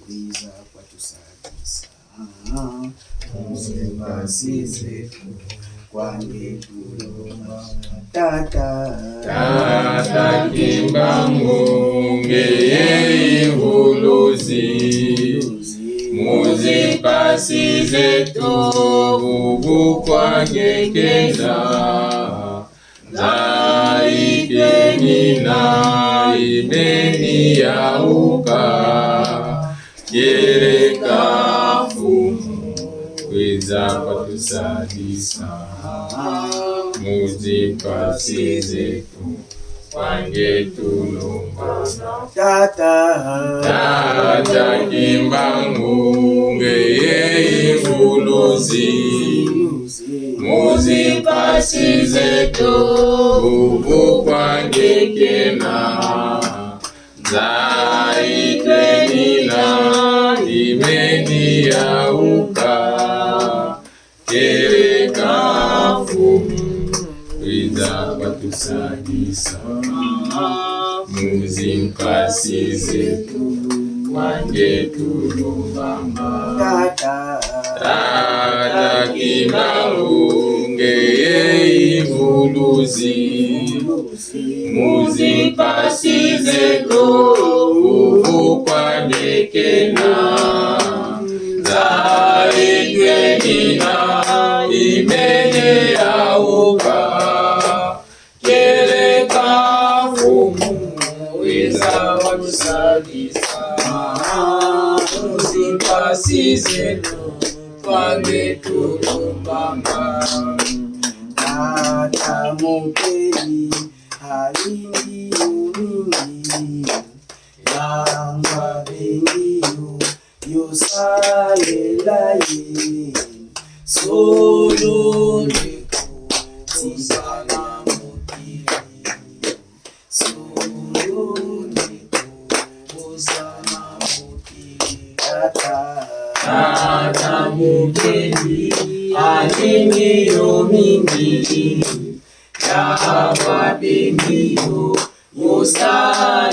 Wiza kwa tusabisa muzipasi zetu kwange tuloma tata Kimbangu ngeye ihuluzi muzipasi zetu vuvu kwange kenda zaikeni na imeni yauka yereka fumu wiza kwa tusadisa muzipasi zetu kwange tulomba tata Kimbangu ngeye ihuluzi muzipasi zetu vuvu kwange kena zaitweni na imeni yauka kereka fumu wiza kwa tusadisa muzipasi zetu kwange tulomba tata Kimbangu ngeye ihuluzi muzipasi zetu vuvu kwange kena zaitweni na imeni yauka kereka fumu wiza kwa tusadisa muzipasi zetu kwange tulomba tata mukeli halingiyo mingi yanga bengiyo yosaelaye solo ndeko tisana mukili solo ndeko osana mukili tata mukeli halingiyo mingi yanga bengiyo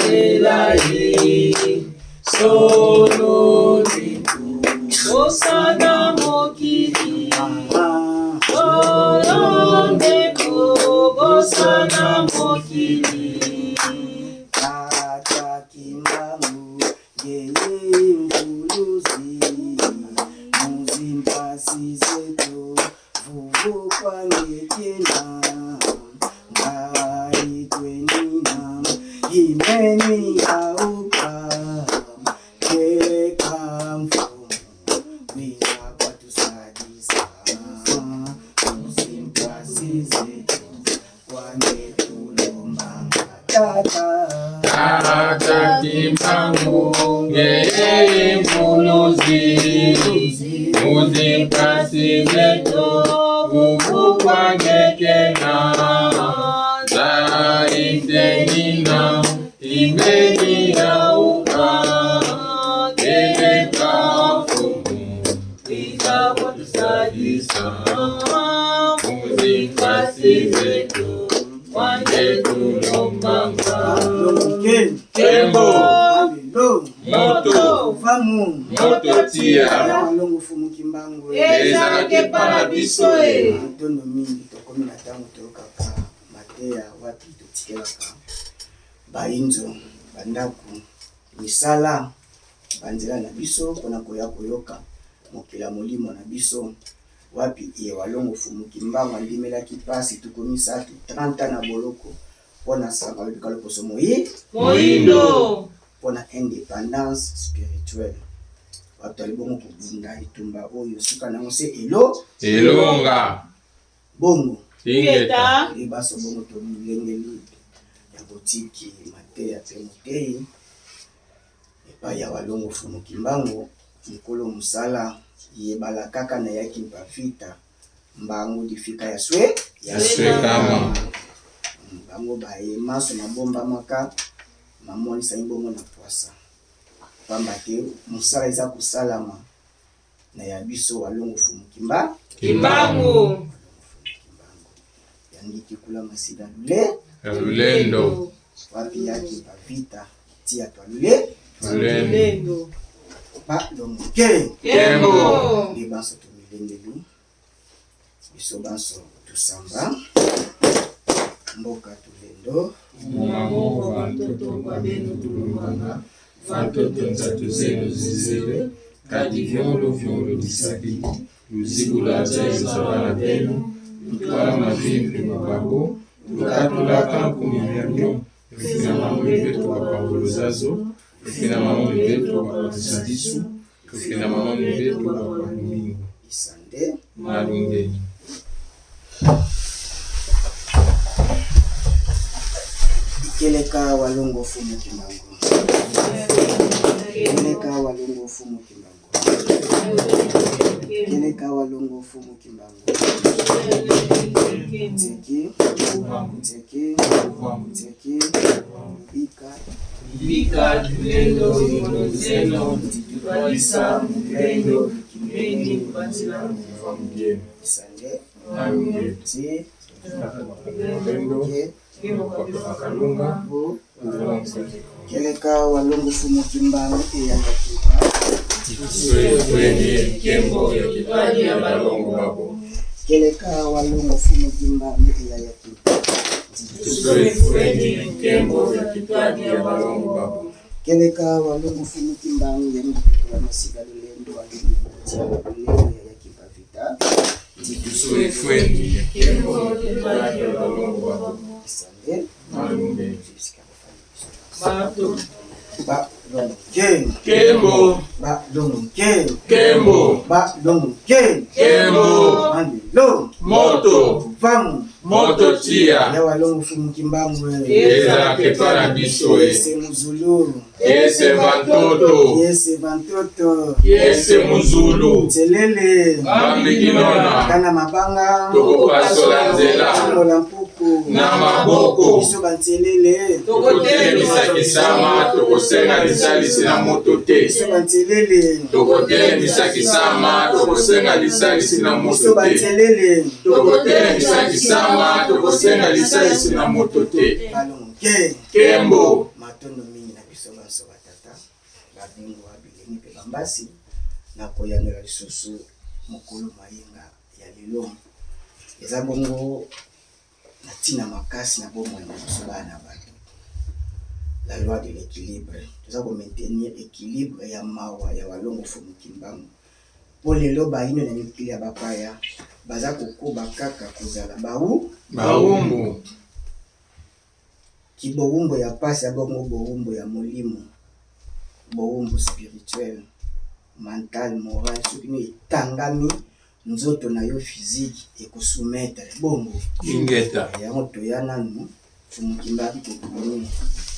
yosaelaye solo ndeko osana mukili solo ndeko osana mukili tata Kimbangu ngeye ihuluzi muzipasi zetu vuvu kwange kena zaitweni na imeni yauka kereka fumu wiza kwa tusadisa muzipasi zetu kwange tulomba tata Kimbangu ngeye ihuluzi muzipasi zetu vuvu kwange kena zaitweni na imeni yauka kereka fumu wiza kwa tusadisa muzipasi zetu kwange tulomba tembo moto famu moto tia Longo fumu Kimbangu ezalaki pana biso matondo mingi tokomi na ntango toyokaka mateya wapi totikelaka bainzo bandako misala banzela na biso mpona koya koyoka mokila molimo na biso wapi ye walongo fumu Kimbangu andimelaki pasi tukomi satu 30 na boloko mpona sanga lobika loposo moyindo mpona indépendance spirituelle wapi ali bongo kobunda etumba oyo suka nango se elonga bongo ingeta libaso bongo tolengeli ya botiki mateya pe motei epai ya walongo fumu Kimbangu mokolo mosala yebala kaka na yaki mpafita mbango difika ya kama bango baye maso mabomba maka mamonisa bongo na poisa pamba te mosala eza kosalama na ya biso walongo fumu Kimbangu yandiki kula masida lulendo wapi yaki mpafita tia twa Lendo. Balonge. Kembo. Libanso tumilendeli. Biso banso tusamba. Mboka tulendo. Mwango watoto wa benu tulungana. Watoto nzatu zenu zizile. Kadi vyolo disabili. Luzigula jayi zabana benu. Lutwala mavimbi mababo. Lukatulaka kuminyamyo. Lufina mambo betu wapangolozazo. Lufina mambo betu wapatisadisu. Lufina mambo betu wapalumingo. Isande. Malungeni. Keleka walongo fumu kimbangu. Keleka walongo fumu kimbangu. Keleka walongo fumu kimbangu. Teki. Bika tulendo zeno. Tualisa mtendo. Kimeni kupatina mwa mgeni. Isande. Malungeni. Ti. Kalunga. Keleka walongo fumu kimbangu eyakakipa. Kwenye kembo ya kitwaji ya balongo babo. Keleka walongo fumu kimbangu eyakakipa. Kwenye kembo ya kitwaji ya balongo babo. Keleka walongo fumu kimbangu ya mbuku wa masiga lulendo walongo ya yakipa vita. Kwenye kembo ya kitwaji ya balongo babo. Isande. Malungeni. Kembo. Mandelo. Moto tia. Ya walongo fumu kimbangu Eza ketwana biso Yese muzulu. Yese Vantoto. Yese muzulu. Telele. Bambi kinona. Kana mabanga. Toko pasola nzela. Chimola mpuku. Na maboko. Biso bantelele. Tokotele misaki sama. Tokosenga lisalisi na moto te. Biso bantelele. Tokotele misaki sama. Tokosenga lisalisi na moto Biso te. bantelele. Tokotele misaki sama. Tokosenga lisalisi na moto te. Balonge. Kembo. Matondo mingi na biso banso batata. Babingo wabileni pe bambasi. Na koyanola lisusu mokolo mayenga ya lelo. Eza bongo na tina makasi na bomo na biso bana bato. La loi de l'équilibre. Toza ko maintenir équilibre ya mawa ya walongo fumu kimbangu. Po lelo baino na mikili ya bapaya. Baza kokoba kaka kozala Baumbu. Kibowumbo ya pasi ya bongo bowumbo ya molimo. Bowumbo spirituel, mental, moral, soki no etangami nzoto na yo physique ekosoumettre bongo. Ingeta. Yango toya nanu fumu kimbangu kokoni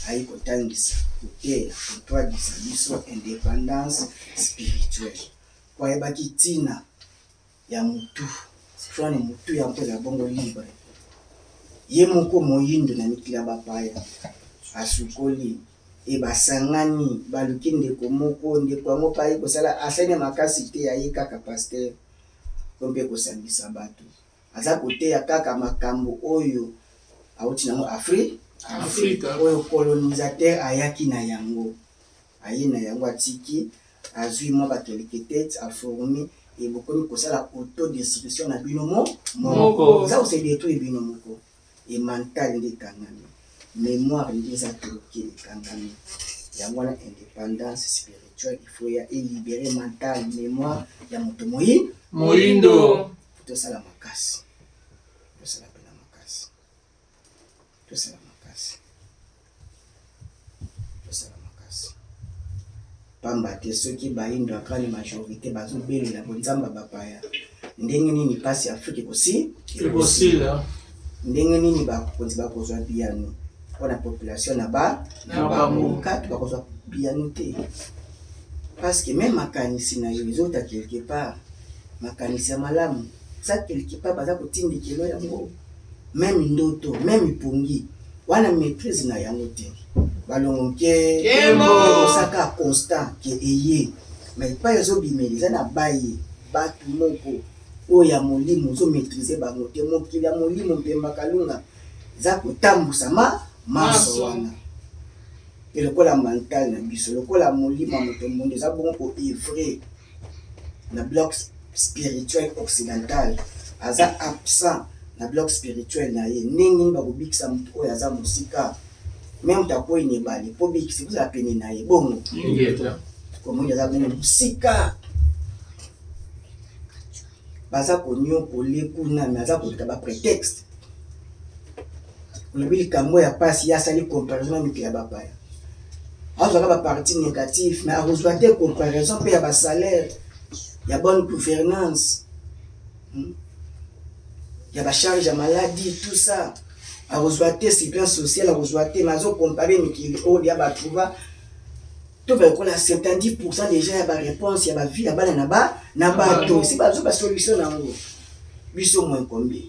ayi kotangisa koteya kotwadisa biso indépendance spirituelle. Kwa yebaki tina ya mutu. Sikufani mutu ya mpoza bongo libre. Ye moko moyindo na mikili ya bapaya asukoli e basangani baluki ndeko moko ndeko yango payi kosala asene makasi te ya ye kaka pasteur kompe kosambisa bato aza koteya kaka makambo oyo auti nango Afrika oyo colonisateur ayaki na yango aye na yango atiki azwi mwa bakeleke tete aformi e bokomi kosala autodestruction na bino moko za ose détruire bino moko et mental nde kangami mémoire nde eza troke ekangami yango wana indépendance spirituelle il faut ya élibérer mental mémoire ya moto moyindo tosala makasi tosala pena makasi tosala makasi pamba te soki bayindo akali majorité bazobelela bonzamba bapaya ndenge nini pasi Afrika ekosila ndenge nini bakonzi bakozwa biyano mpona population na bamoka to bakozwa biyano te parce que même makanisi na yo ezota quelque part makanisi ya malamu za quelque part baza kotindikelo yango même ndoto même pongi wana maîtrise na yango te balongo ke osaka constant ke eye mais pas ezobimeli eza na baye bato moko oya molimo zo maîtriser bango te mokili ya molimo mpemba kalunga za kotambusa maso wana et le la mental na biso le la molima moto monde ça bon ko œuvrer na bloc spirituel occidental aza absent na bloc spirituel na ye ndenge ba kobikisa moto oyo aza musika même tako ine bali po bikisi vous appelez na ye bongo comme aza bongo musika baza konyo kolekuna mais aza koleka ba prétexte le bil kambo ya passe ya sali comparaison avec ya bapaya azoka ba partie négative mais a reçoit des comparaisons pe ya ba salaire ya bonne gouvernance ya ba charge ya maladie tout ça a reçoit des sécurité sociale a reçoit des mazo comparer mikili o ya ba trouva tout va qu'on a 70% déjà ya ba réponse ya ba vie ya bana na ba to si ba zo ba solution nango biso moins combien.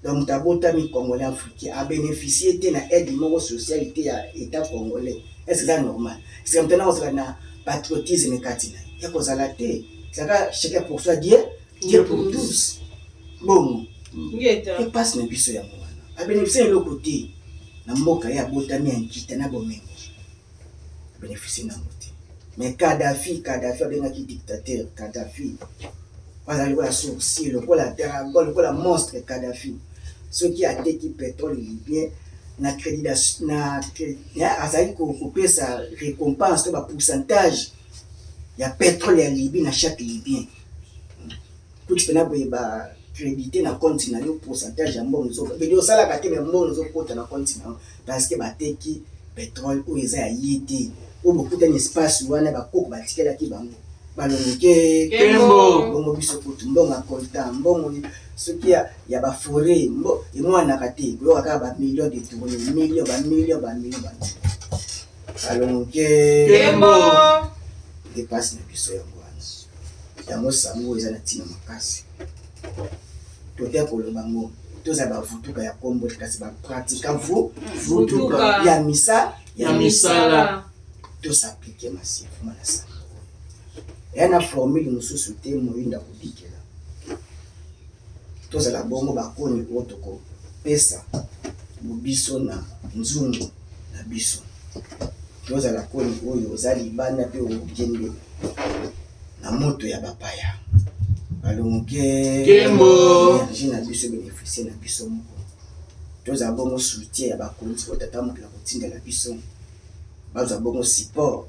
Donc, les Congolais africains a bénéficié de l'aide sociale de l'État congolais. Est-ce que c'est normal? C'est maintenant on a un patriotisme. Il y a cause à la tête. Chacun pour soi, Dieu pour tous. Bon, il passe dans le biso ya mwana. A bénéficié de l'autre côté. Na mboka ya botami en kita na bomengo. A bénéficié na côté. Mais Kadhafi a bien qui dictateur. Kadhafi. Pas aller voir la sourcil, la terre, la monstre Kadhafi. Ceux qui a été pétrole libyen na crédit na azali ko sa récompense ba pourcentage ya pétrole ya Libye na chaque libyen tout ce na ba crédité na compte na yo pourcentage ya mbongo zo be sala ka te mbongo zo kota na compte na parce que ba teki pétrole o eza ya yete o bokuta ni espace wana ba koko ba tikela ki bango balonike Kembo bongo biso kutu mbongo akolta mbongo ce qui y a ba forêt mbo et moi na kati ko ka ba millions de tournées millions balonike Kembo dépasse na biso ya mwana yango sango eza na tina makasi tote koloba ngo toza ba vutuka ya kombo kasi ba pratique vutuka ya misala to s'appliquer massivement na ça et na formule mususu te moyinda kubikela toza la bongo bakoni otoko pesa biso na nzungu na biso toza la koni oyo ozali bana pe okende na moto ya bapaya balonke Kembo energie na biso bénéficier na biso moko toza bongo soutien ya bakoni otata mokila kotindela biso bazwa bongo support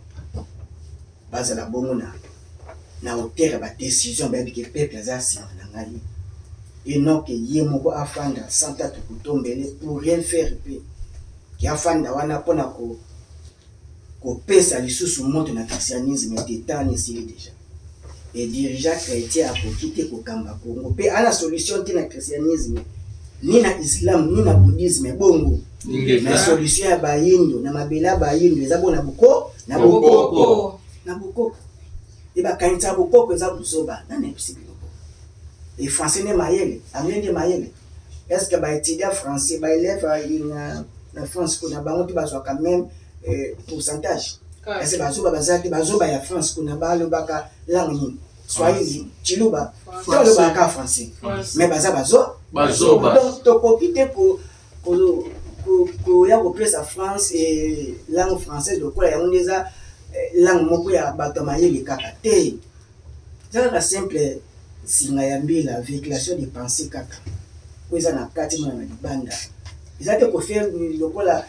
bazala bongo na hauteur ba décision ba bike peuple za sima na ngai et non que yé moko afanda santa to kutombele pour rien faire pe ki afanda wana pona ko pesa lisusu moto na christianisme d'état ni sili déjà et dirigeant chrétien a quitter ko kamba Congo pe ala solution ti na christianisme ni na islam ni na bouddhisme bongo na solution ya bayindo na mabela bayindo eza bona buko na bokoko et ba kanita bokoko eza busoba na ne possible. Et français n'est maïel, anglais n'est maïel. Est-ce que bah étudiant français, bah élève en France qu'on a bah on peut quand même pourcentage. Est-ce que bah zo bah ya France qu'on a bah le baka langue Swahili, chiluba, toi le baka français. Mais bah zo donc to copiter ko ya ko presse à France et langue française de quoi ya on déjà langue moko ya bato maïel kaka te. C'est simple. Singa ya mbila véhiculation de pensée kaka ko eza na kati mwana na libanda eza te ko faire lokola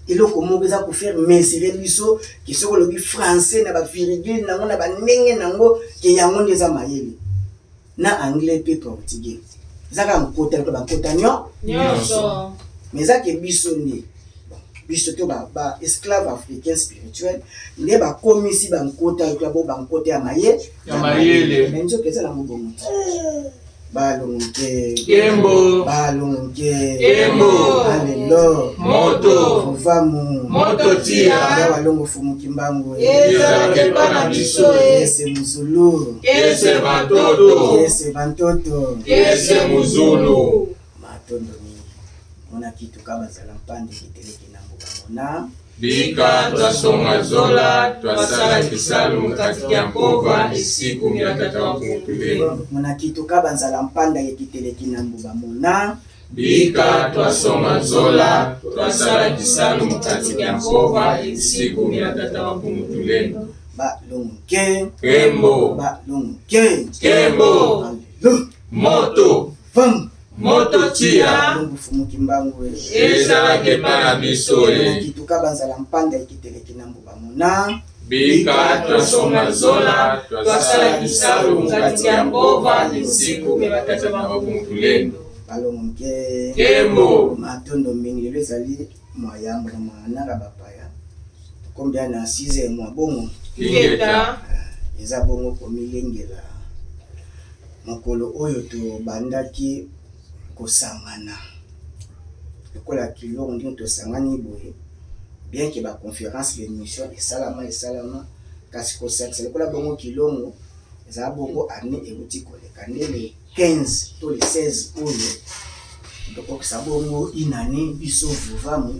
eloko moko eza ko faire mesurer biso ki soko lobi français na ba virgule nango na ba ndenge nango ke yango ndeza mayele na anglais pe portugais eza ka mkota ko ba kota nyonso mais eza ke biso ni biso to ba esclave africain spirituel nde ba komisi ba nkota ko ba nkota ya mayele menzo keza na mbongo balonke Kembo alelo moto tia ya walongo fumu kimbangu eza na biso ese muzulu ese bantoto ese muzulu matondo mingi mona kitu kama zalampande kiteleki na mbuga mona bika twasonga zola twasala kisalu katika mpova isiku mirakata wa kumupile mona kitu kaba nzala mpanda yekiteleki na mbuga mona Bika twasoma zola, twasala kisalo mukati ya mbova, siku ya tata wa kumutulendo. Balonge. Kembo. Balonge. Kembo. Hallelujah. Moto. Fam. Moto tia. Lungu fumuki mbangu. Ezalake para biso e. Kituka banzala mpanda ikiteleki na mbuba muna. Bika twasoma zola, twasala kisalo mukati ya mbova, siku ya tata wa kumutulendo. Balonge. Kembo. Matondo mingi lelo ezali mwayambo na manaka bapaya. Kombia na 6 mwa bongo. Kingeta. Eza bongo komilengela. Mokolo oyo to bandaki kosangana. Lokola kilongo ndino tosangani boye. Bien que ba conférence l'émission esalama kasi kosakisa lokola bongo kilongo eza bongo année euti koleka ndele 15 to le 16 oyo ndoko sabongo inane biso vuvamu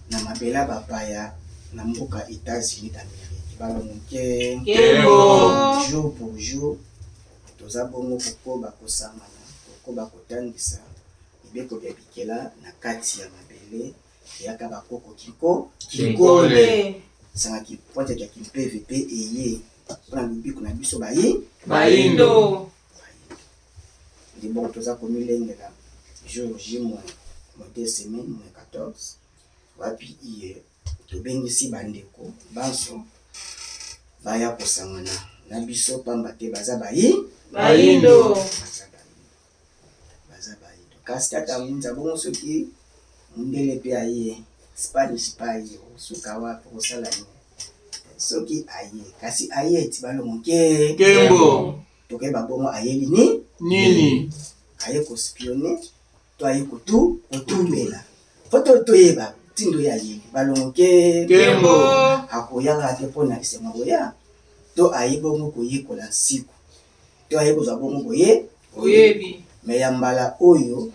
na mabela bapaya na mboka États-Unis d'Amérique balonke Kembo jour pour jour toza bongo kokoba kosangana kokoba kotangisa ibeko bya bikela na kati ya mabele yaka bakoko kikole sanga kipote kya PVP eye pona lubiko na biso Baindo. Ndi bon toza komilengela jour J moins 2 semaines moins 14 wapi iye tobengisi bandeko banso baya kosangana na biso pamba te baza Baindo. Kasi tata munza bongo soki mundele pe aye Spanish pa aye suka wapi kosala soki aye kasi aye ti balonke Kembo tokeba bongo ayeli nini aye kospione to aye kotumbela foto toyeba tindo ya yeli balonke Kembo akoyaka te mpona esenga koya to aye bongo koyekola nsiku to aye kozwa bongo oyebi me ya mbala oyo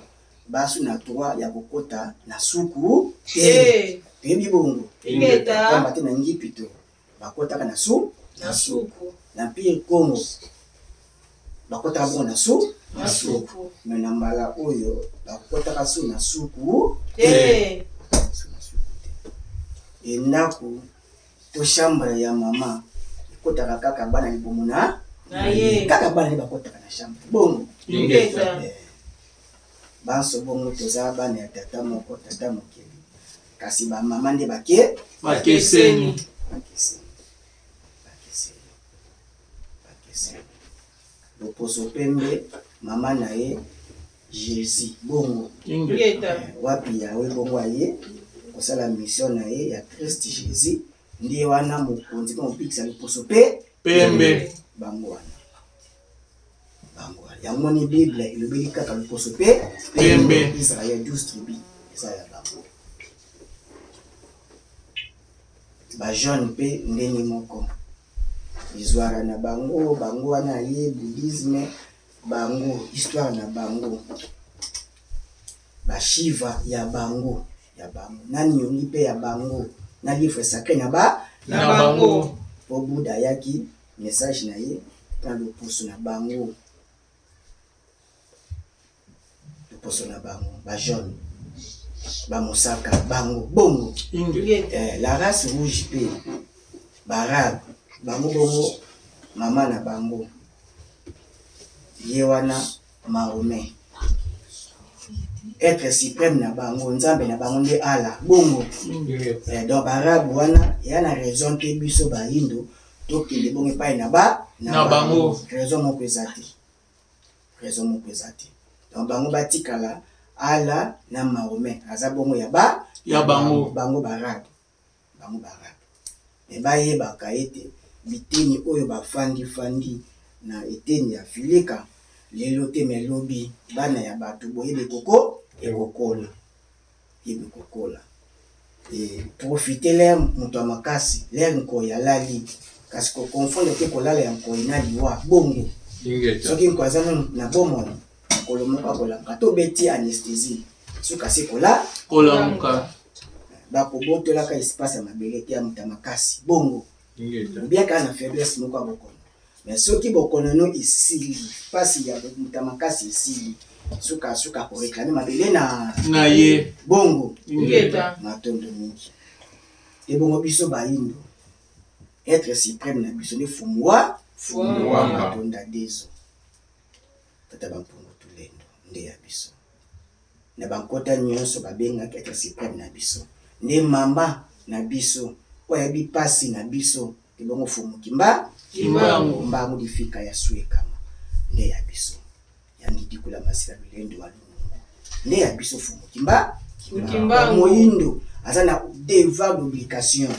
basu na droit ya kokota na suku toyebi bongo Ingeta te na ngipito bakotaka na suku na pire Congo bakotaka bongo na suku me na mbala oyo bakotaka su na suku endako to chambre ya mama ekotaka kaka bana libomo na ye kaka bana ne bakotaka na chambre bongo Ingeta banso bongo toza bana ya tata moko tata mokeli kasi ba mama nde bakeseni loposo pembe mama na ye Jésus bongo Ingeta wapi yawe bongo aye kosala mission na ye ya Christ Jésus ndiye wana mokonzi po mopikisa loposo pembe bango wana yango ni Bible ilobeli kaka loposo pembe Israël 12 tribus eza ya bango ba jeune pe ndenge moko izwara na bango wana ye bouddhisme bango histoire na bango ba shiva ya bango nani yongi pe ya bango na livre sacré na bango po Buddha yaki message na ye na loposo na bango ba jaune ba mosaka bango bongo la race rouge pe barabe bango bongo mama na bango ye wana Mahomet être suprême na bango nzambe na bango nde ala bongo donc barabe wana ya na raison te biso baindo tokende bongo epai na bango raison moko eza te donc bango batikala ala na Mahomet aza bongo ya bango barabe me bayebaka ete biteni oyo bafandi na eteni ya Filika lelo te melobi bana ya bato boyebe ekokola profite l'air moto makasi l'air nkoyi alali kasi kokonfonde te kolala ya nkoyi na liwa bongo soki nkoyi aza na bomoi mokolo moko akolanga to beti anesthésie soki ase kolamuka bakobotolaka espace ya mabele te ya moto makasi bongo bien kaka na faiblesse moko ya bokono mais soki bokonono esili pasi ya mutamakasi esili suka ko réclamer mabele na ye bongo ngeta matondo mingi et bongo biso bayindo être suprême na biso ne fumwa matonda dezo tata bampungu tulendo nde ya biso na bankota nyonso babengaki être suprême na biso nde mama na biso oya bipasi na biso ebongo fumu kimbangu difika ya swekama nde ya biso yangidikula masira bilendo walungu nde ya biso fumu kimbangu moyindo aza na devoir d'obligation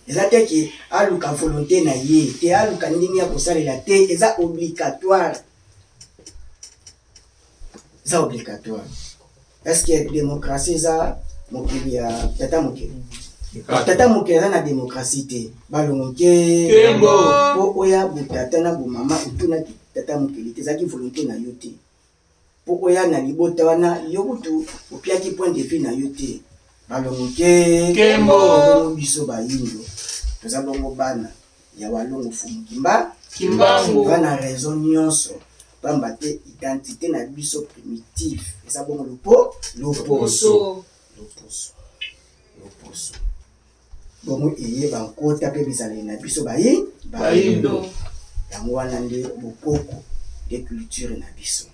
eza te ke aluka volonté na ye te aluka ndenge ya kosalela te eza obligatoire est-ce que démocratie eza mokili ya tata mokili aza na démocratie te balongo ke po oya botata na bomama otunaki tata mokili te ezalaki volonté na yo te po oya na libota wana yo kutu opiaki point de vue na yo te balongo ke biso bayindo toza bongo bana ya walongo fumu kimbangu bana raison nyonso pamba te identité na biso primitive eza bongo loposo bongo eye bankota mpe bizaleli na biso bayindo yango wana nde bokoko de culture na biso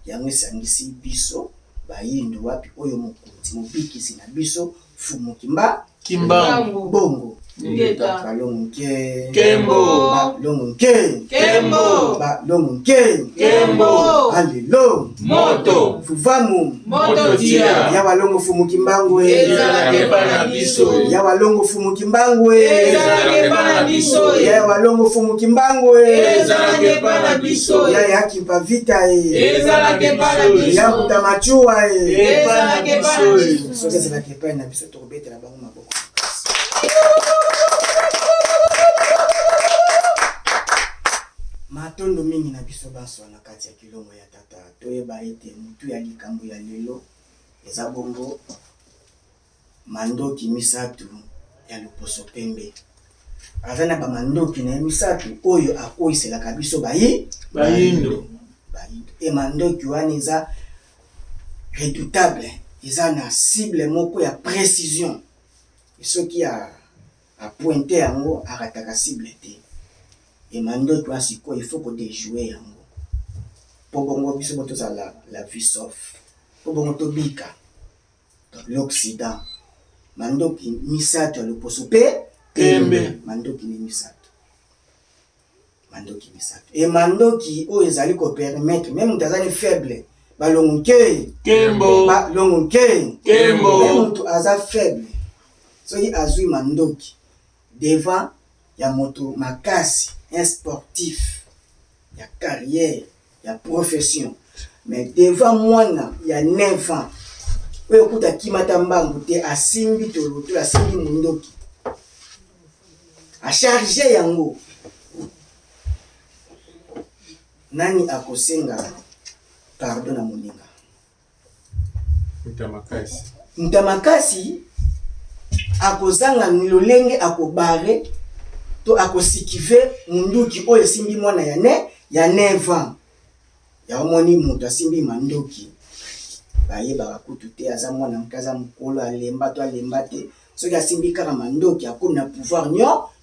yango esangisi biso bayindo wapi oyo mokonzi mobikisi na biso fumu kimbangu bongo balongo Kembo alelo moto fuvamu dia ya walongo fumu kimbangu ezalake bana biso ya walongo fumu kimbangu ezalake bana biso ya walongo fumu kimbangu ezalake bana biso ya yakimpa vita ezalake bana biso ya kutamachua ezalake bana biso so ezalake bana biso tokobetela bango maboko matondo mingi na biso baso na kati ya kilongo ya tata toyeba ete mutu ya likambo ya lelo eza bongo mandoki misatu ya loposo pembe aza na bamandoki na misatu oyo akoyiselaka biso bayindo e mandoki wana eza redoutable eza na cible moko ya précision soki apointe yango akataka cible te et mandoki wana sikoyo il faut ko déjouer yango po bongo biso botozala la vie sauf po bongo tobika l'Occident mandoki misatu ya loposo pembe mandoki ni misatu et mandoki oyo ezali ko permettre même mutu azali faible balongo Kembo mutu aza faible soki azwi mandoki devant ya moto makasi un sportif ya carrière ya profession mais devant mwana ya 9 ans oyo kuta kimata mbangu te asimbi toloto asimbi mundoki a charger yango nani akosenga pardon na moninga mutamakasi akozanga lolenge akobare to akosikive munduki oyo simbi mwana ya 9 ans ya omoni mutu asimbi mandoki bayebaka kutu te aza mwana mkaza mokolo alemba to alemba te soki asimbi kaka mandoki akomi na pouvoir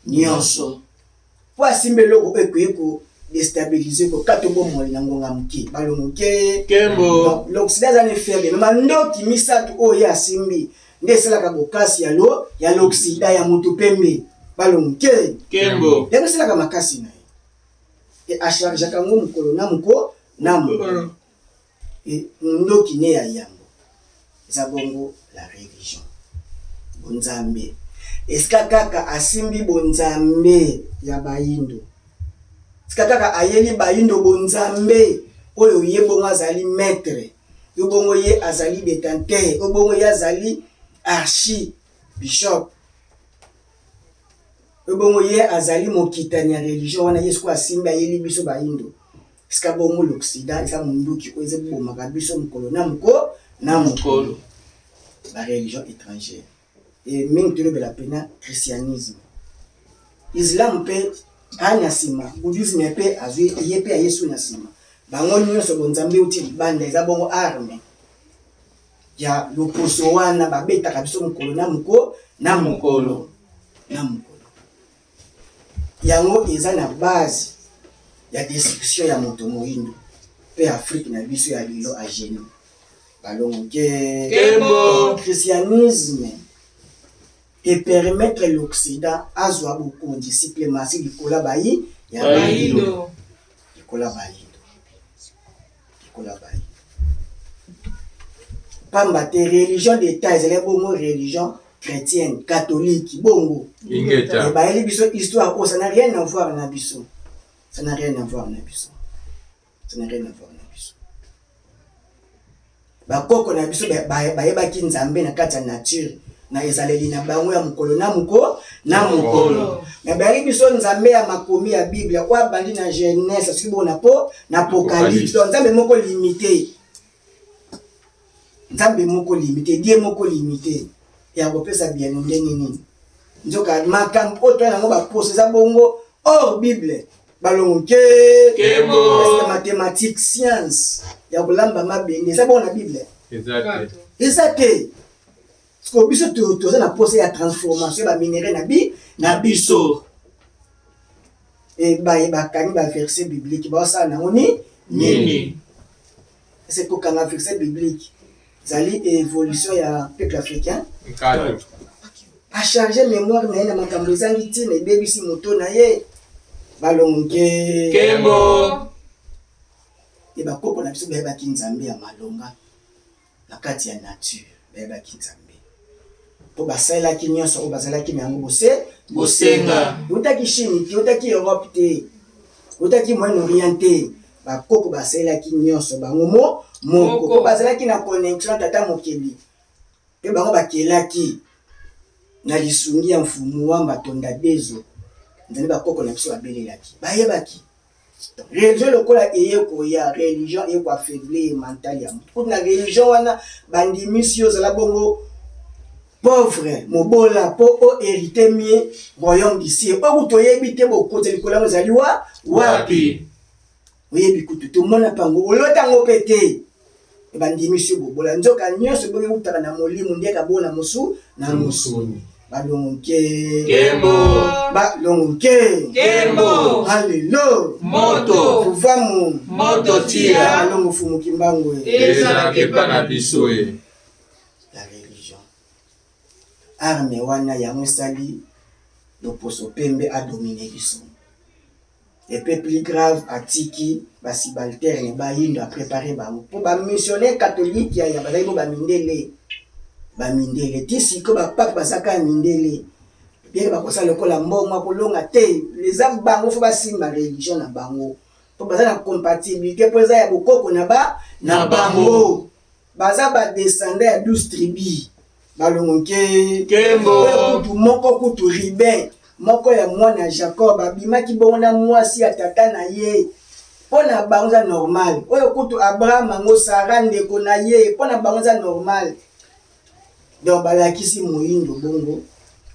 nyonso po asimbi eloko ekoye ko déstabiliser ko kato bomoli na ngonga moke balongo Kembo l'Occident aza ne faible mais mandoki misatu oyo asimbi nde esalaka bokasi ya l'Occident ya moto pembe balongo Kembo yango esalaka makasi na ye e achargeaka ngo mokolo na mokolo e ndoki ne ya yango eza bongo la religion bonzambe esika kaka asimbi bonzambe ya bayindo esika kaka ayeli bayindo bonzambe oyo ye bongo azali maître yo bongo ye azali détenteur yo bongo ye azali archi bishop yo bongo ye azali mokitani ya religion wana yesu ko asimbi ayeli biso bayindo esika bongo l'Occident eza munduki oyo ezebomaka biso mokolo na mokolo la religion étrangère et mingi tolobela pena christianisme islam mpe anya sima bouddhisme pe azwi yepe ya Yesu na sima bango nyonso bonzambe uti banda eza bongo arme ya loposo wana babetaka biso mokolo na mokolo yango eza na base ya destruction ya moto moyindo pe Afrique na biso ya lelo a geni balongo ke christianisme et permettre l'Occident à jouer beaucoup de diplomatie du kola bayi ya bayindo kola bayi pamba te religion d'état ezali bongo religion chrétienne catholique bongo ingeta bayeli biso histoire ça n'a rien à voir na biso bakoko na biso bayebaki nzambe na kati ya nature na ezaleli na bango ya mokolo na mokolo na bayeli biso nzambe ya makomi ya Bible kwa bandi na Genèse soki bona po na Apocalypse nzambe moko limité die moko limité ya kopesa bien ndenge nini nzoka makambo oto yango bapose za bongo hors Bible balongo ke mathématique science ya kolamba mabende eza bona Bible exacte ko biso toza na pose ya transformation ba minéraux na biso e bakangi ba verset biblique ba sa na nini c'est ko kanga verset biblique zali évolution ya peuple africain a charger mémoire na makambo zangi tina ebebisi moto na ye balongo kembo e bakoko na biso bayebaki nzambe ya malonga na kati ya nature bayebaki nzambe po basalaki nyonso oyo bazalaki na yango bosenga utaki Chine te utaki Europe te utaki Moyen-Orient te bakoko basalaki nyonso bango moko po bazalaki na connexion tata mokeli pe bango bakelaki na lisungi ya mfumu wamba tonda bezo nzali bakoko na biso babelelaki bayebaki religion lokola eyekoya religion eyeko affaiblir mental ya moto na religion wana bandimisi ozala bongo pauvre mobola po o hérité mie royaume d'ici oku toyebi te bokonzi likolo yango ezali wapi oyebi kutu tomona pango olotango mpe te bandimisi bobola nzoka nyonso boye utaka na molimo ndieka bona mosu na mosuni balongo kembo hallelujah moto tia alongo fumu kimbango ezala kepa na biso la religion arme wana yango esali loposo pembe adomine biso et puis plus grave atiki basibalterne bayindo aprépare bango po bamissionnaire catholique ya bazali bo bamindele ti siko bapape bazaka ya mindele bien bakosala lokola mbongo kolonga te les bango fo basimba religion na bango po baza na compatibilité po eza ya bokoko na bango baza badescendant ya 12 tribus balongo kembo kutu moko kutu Ruben moko ya mwana Jacob abimaki bongo na mwasi ya tata na ye pona bango za normal oyo kutu Abraham ango Sara ndeko na ye pona bango za normal donc balakisi moyindo bongo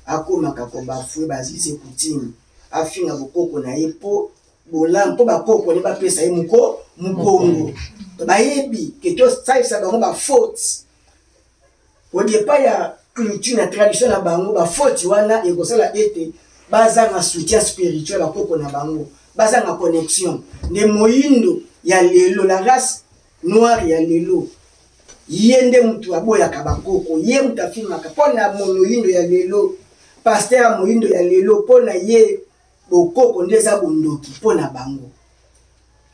akomaka ko bafue bazisi kutimi afinga bokoko na ye po bolam po bakoko ne bapesa ye mukongo bayebi ke to salisa bango ba faute au départ ya culture na tradition na bango ba faute wana ekosala ete bazanga soutien spirituel bakoko na bango bazanga connexion ne moyindo ya lelo la race noire ya lelo yende mutu aboyaka bakoko ye mutu afimaka pona moyindo ya lelo pasteur moyindo ya lelo pona ye bokoko ndeza bondoki pona bango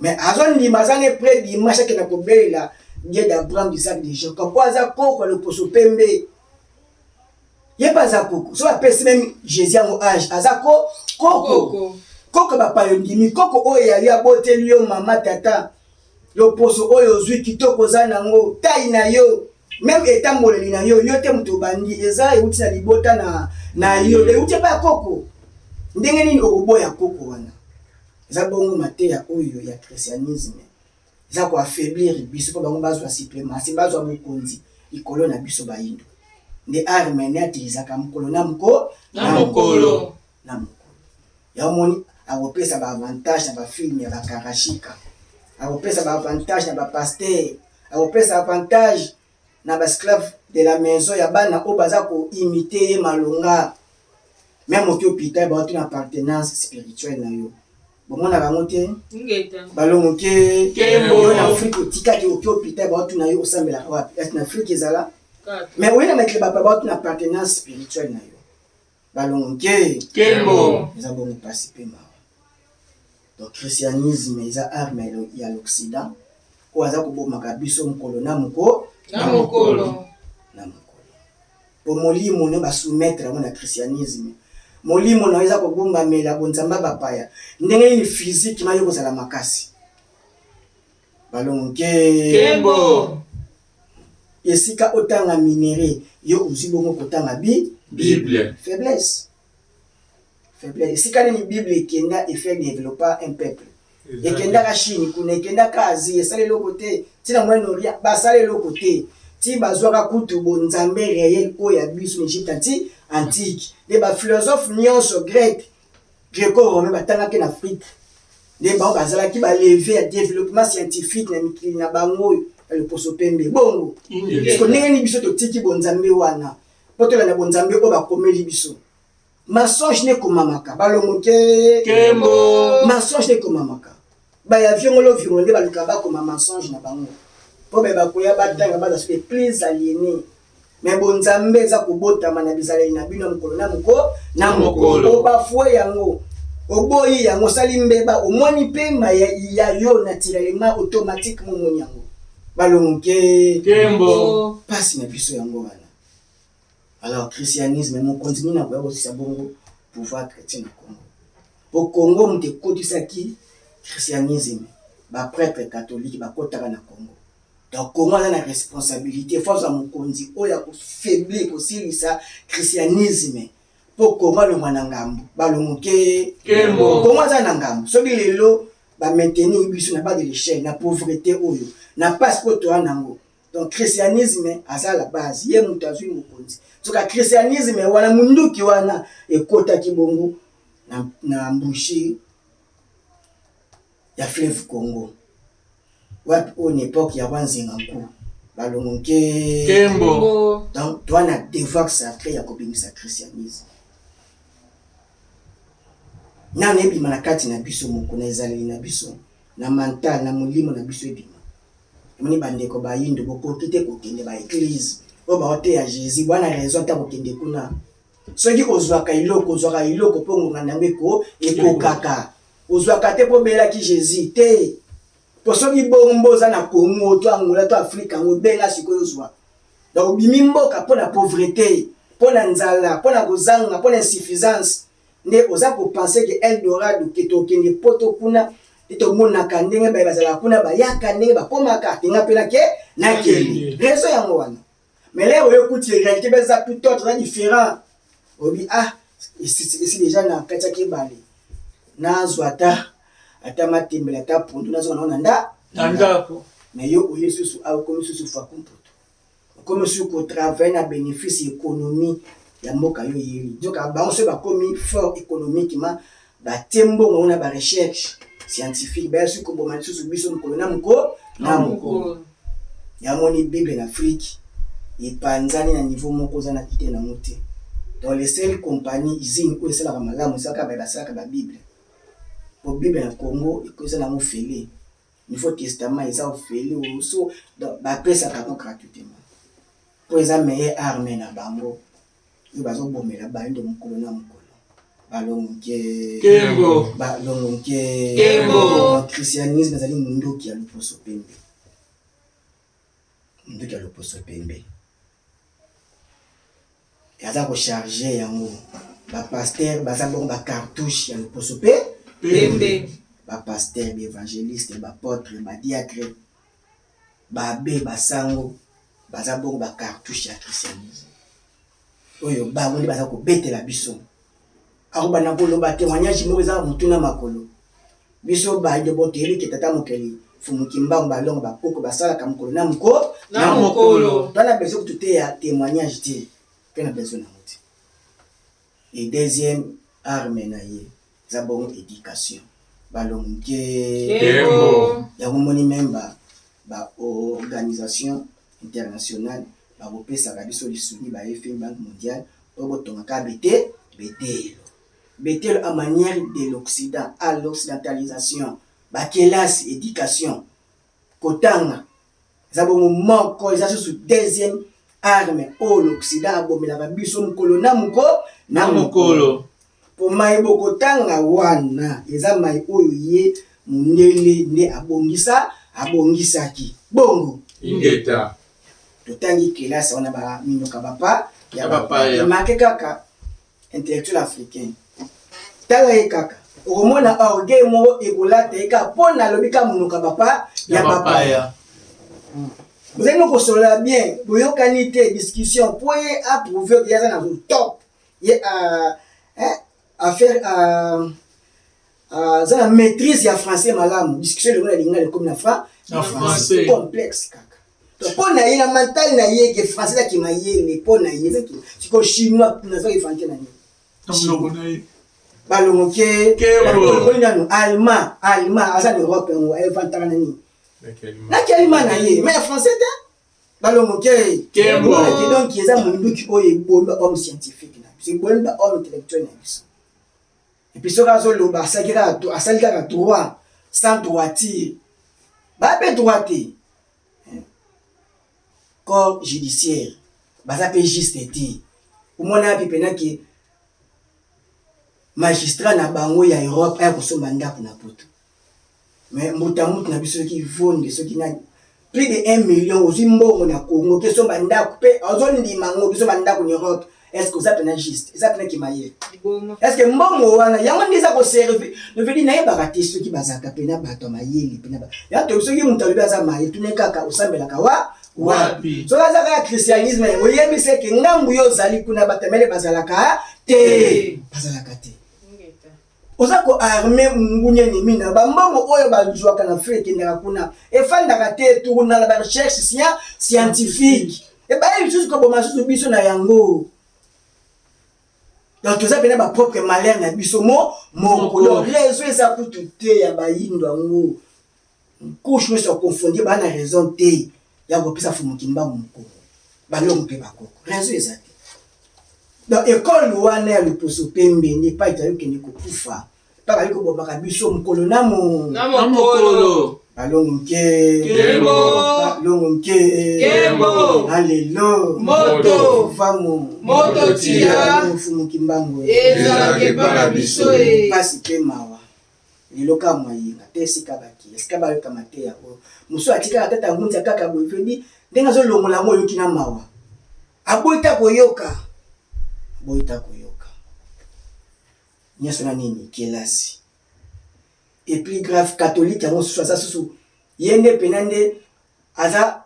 mais azondima azane près d'image ke na kobelela Dieu d'Abraham, Isaac, de Jacob. Pourquoi ça coco le poso pembe? Yé pas ça coco. So appelle même Jésus en âge. Azako coco. Coco ba pa yondimi. Coco oya ya bote liyo mama tata. Le poso oyo zui kitoko zana ngo tai na yo. Même étant moleli na yo yo te muto bandi eza euti na libota na yo. Euti pa coco. Ndenge nini oboya coco wana. Eza bongo mateya oyo ya christianisme. Za ko affaiblir biso po bango bazwa suprématie bazwa bokonzi ikolo na biso bayindo nde arme ne atilizaka mokolo na mokolo ya moni akopesa ba avantage na ba film ya bakarashika, akopesa ba avantage na ba pasteur, akopesa avantage na ba esclave de la maison ya bana o baza ko imiter malonga. Même au hôpital ba tu na appartenance spirituelle na yo. Bomona bango te ngeta balongo ke kembo na Afrique tika ki au hôpital ba tu na yo osambela wapi est na Afrique ezala mais oui na mettre ba ba tu na appartenance spirituelle na yo balongo ke kembo za bon participer ma. Donc christianisme eza arme ya l'Occident ko aza ko bomaka biso mukolo na mukolo po molimo ne ba soumettre na christianisme. Molimo naweza kugumba mela bonzamba bapaya ndenge ni physique na yo kozala makasi balongo kembo esika otanga minéré yo uzibongo kotanga Bible faiblesse esika ni Bible ekenda et fait développer un peuple ekenda ka Chine kuna ekenda ka Asie esale lokote tina Moyen-Orient basale lokote ti bazwaka kutu bonzambe réel ko ya biso Égypte antique les philosophes nyonso grec gréco-romain batangaki na Afrique les bango bazala ki ba lever à développement scientifique na mikili na bango le poso pembe bongo ko ndenge ni biso to tiki bonzambe wana potola na bonzambe ko ba komeli biso mensonge ne komamaka balongo kembo mensonge ne komamaka ba ya viongolo viongole ba lukaba ko mensonge na bango po ba koya batanga ba za plus aliéné. Mais bonzambe za kubota na bizaleli na bino mukolo na mukolo ba fwe yango oboyi yango sali mbeba omoni pema ya yo naturellement automatique momoni yango balongo kembo pasi na biso yango wana. Alors christianisme mon continue na kwa aussi bongo pouvoir chrétien na Congo. Au Congo mte kotisaki christianisme ba prêtre catholique ba kotaka na Congo. Donc comment on a la responsabilité force à mon conduit ou ya faiblir aussi ça christianisme pour comment le manangambo balongo kembo comment ça nangambo so bilelo ba maintenir biso na pas de l'échelle na pauvreté oyo na passeport to anango. Donc christianisme asa la base ye mutazui mokonzi so ka christianisme wana munduki wana ekota kibongo na mbushi ya fleuve Congo. Wapi une époque ya wanzenga nku balongo kembo. Donc toi na devoir sacré ya kobimisa christianisme na nebima na kati na biso moko na ezaleli na biso na mental na molimo na biso ebima moni bandeko bayindo bokokite kokende ba église o ba ote ya Jésus bwana raison ta kokende kuna soki ozwaka iloko pongo nganambe ko ekokaka ozwaka te po bela ki Jésus te. Pour ceux qui bombo za na Congo to Angola to Afrique ngo benga sikoyo zwa. Donc bimimboka pour la pauvreté, pour la nzala, pour la kozanga, pour l'insuffisance. Ne oza ko penser que Eldorado keto kende poto kuna to mona kandenge ba bazala kuna ba yakandenge ba komaka tinga pela ke na keli. Raison yango wana. Mais là oyo kuti réalité beza tout autre différent. Obi ici déjà na katia ke bale. Na zwata ata matembele ata pondu nazo na ndako mais yo o Yesu au comme susu fa kumpoto comme su ko travailler na bénéfice économie ya mboka yo yeli donc ba on se ba komi fort économiquement ba tembo ngona ba recherche scientifique ba su ko boma susu biso mukolo na mukolo ya moni Bible en Afrique ipanzani na niveau moko za na kite na mote dans les seules compagnies usines ko esala malamu saka ba saka ba Bible. Pour Bible na Congo ikoza na mofele Nouveau Testament ils ont fait le so ba pesa ka gratuitement pour les meilleures armes na bango yo bazo bomela ba ndo mukolo na mukolo balongo kembo christianisme zali mundoki ya luposo pembe yaza ko charger yango ba pasteur baza bon ba cartouche ya luposo pembe ba pasteur, ba évangéliste, ba apôtre, ba diacre, ba abbé, ba sango, baza bongo ba cartouche ya christianisme. Oyo ba woni baza ko betela biso. Ako bana ko loba témoignage mo za mutuna makolo. Biso ba de boteli ke tata mokeli. Fumukimba mbalongo ba koko basala ka mokolo na mokolo. Tana besoin que tout est témoignage ti. Pena besoin na muti. Et deuxième arme na ye. za bon éducation balonge Kembo ya moni memba ba organisation internationale ba bopesa ka biso lisuni ba FMI Banque mondiale po botonga ka betelo à manière de l'Occident à l'occidentalisation ba kelasi éducation kotanga za bon moko za sous deuxième arme au l'Occident abomela ba biso mukolo na mukolo po mai bokotanga wana eza mai oyo ye mundele ne abongisaki bongo ingeta totangi kelasi wana ba minoka bapa ya bapaya marqué kaka intellectuel africain tala ye kaka okomona orgueil moko ekolata ye kaka mpo na lobika munoka bapa ya bapaya vous allez nous consoler bien boyokani te discussion po ye approuver que yaza na top ye à faire ça la maîtrise ya français malamu discussion le linga le comme na français complexe kaka to pona ye na mental na ye que français la ki mayele pona ye c'est que chinois na ça français na ni tamlo na ye balongo ke balongo allemand asa l'Europe on inventera na ni na kelima na ye mais français te balongo ke donc yeza mundu ki oye bolba homme scientifique na c'est bolba homme intellectuel na biso. Et puis, ce cas où à ça, droit, sans droiture, bah, droité. Corps judiciaire, bah, ça peut juste être. Au moins, on a que magistrat na bango ya Europe, a pour son mandat pour na poto. Mais, moutamout na biso qui vont, ceux qui n'ont plus de 1 million, aux imbos, on a Congo, qui sont mandat coupé, en zone de mango, qui sont mandat pour l'Europe. Est-ce que ça peut être juste? Ça peut être qui maille? Est-ce que mbongo wana yango ndiza ko servir ne veut dire na yeba kati ceux qui bazaka pena bato maille pena ba ya to ceux qui mutali baza maille tuneka ka usambela ka wapi so za ka christianisme oyebi se ke ngambu yo zali kuna batemele bazalaka te ozako armé mungunye ni mina ba mbongo oyo banjwa kana fete ndaka kuna efandaka te tourna la recherche scientifique et ba juste ko bomasusu biso na yango. Donc, tout ça, c'est ma propre malheur, na biso donc, raison, ça pour tout ya ba yindo ngo. Couche me so confondre ba na raison te. Ya go pesa fumu kimba mko. Ba lo mpe ba koko. Raison exacte. Donc, école wana le poso pembe ni pas itayo ke ni ko kufa. Pa ba ko boba ka biso mkolo na mokolo. Balonge Kembo Alelo Moto tia Fumu kimbango eza ke para biso pasi pe mawa liloka mwayinga te sika baki sika ba yoka mateya o muso atika tata ngunza kaka boyedi ndenga zo longola mo yoki na mawa aboita koyoka nyeso na nini kelasi. Et puis grave catholique on soit ça sous yende penande aza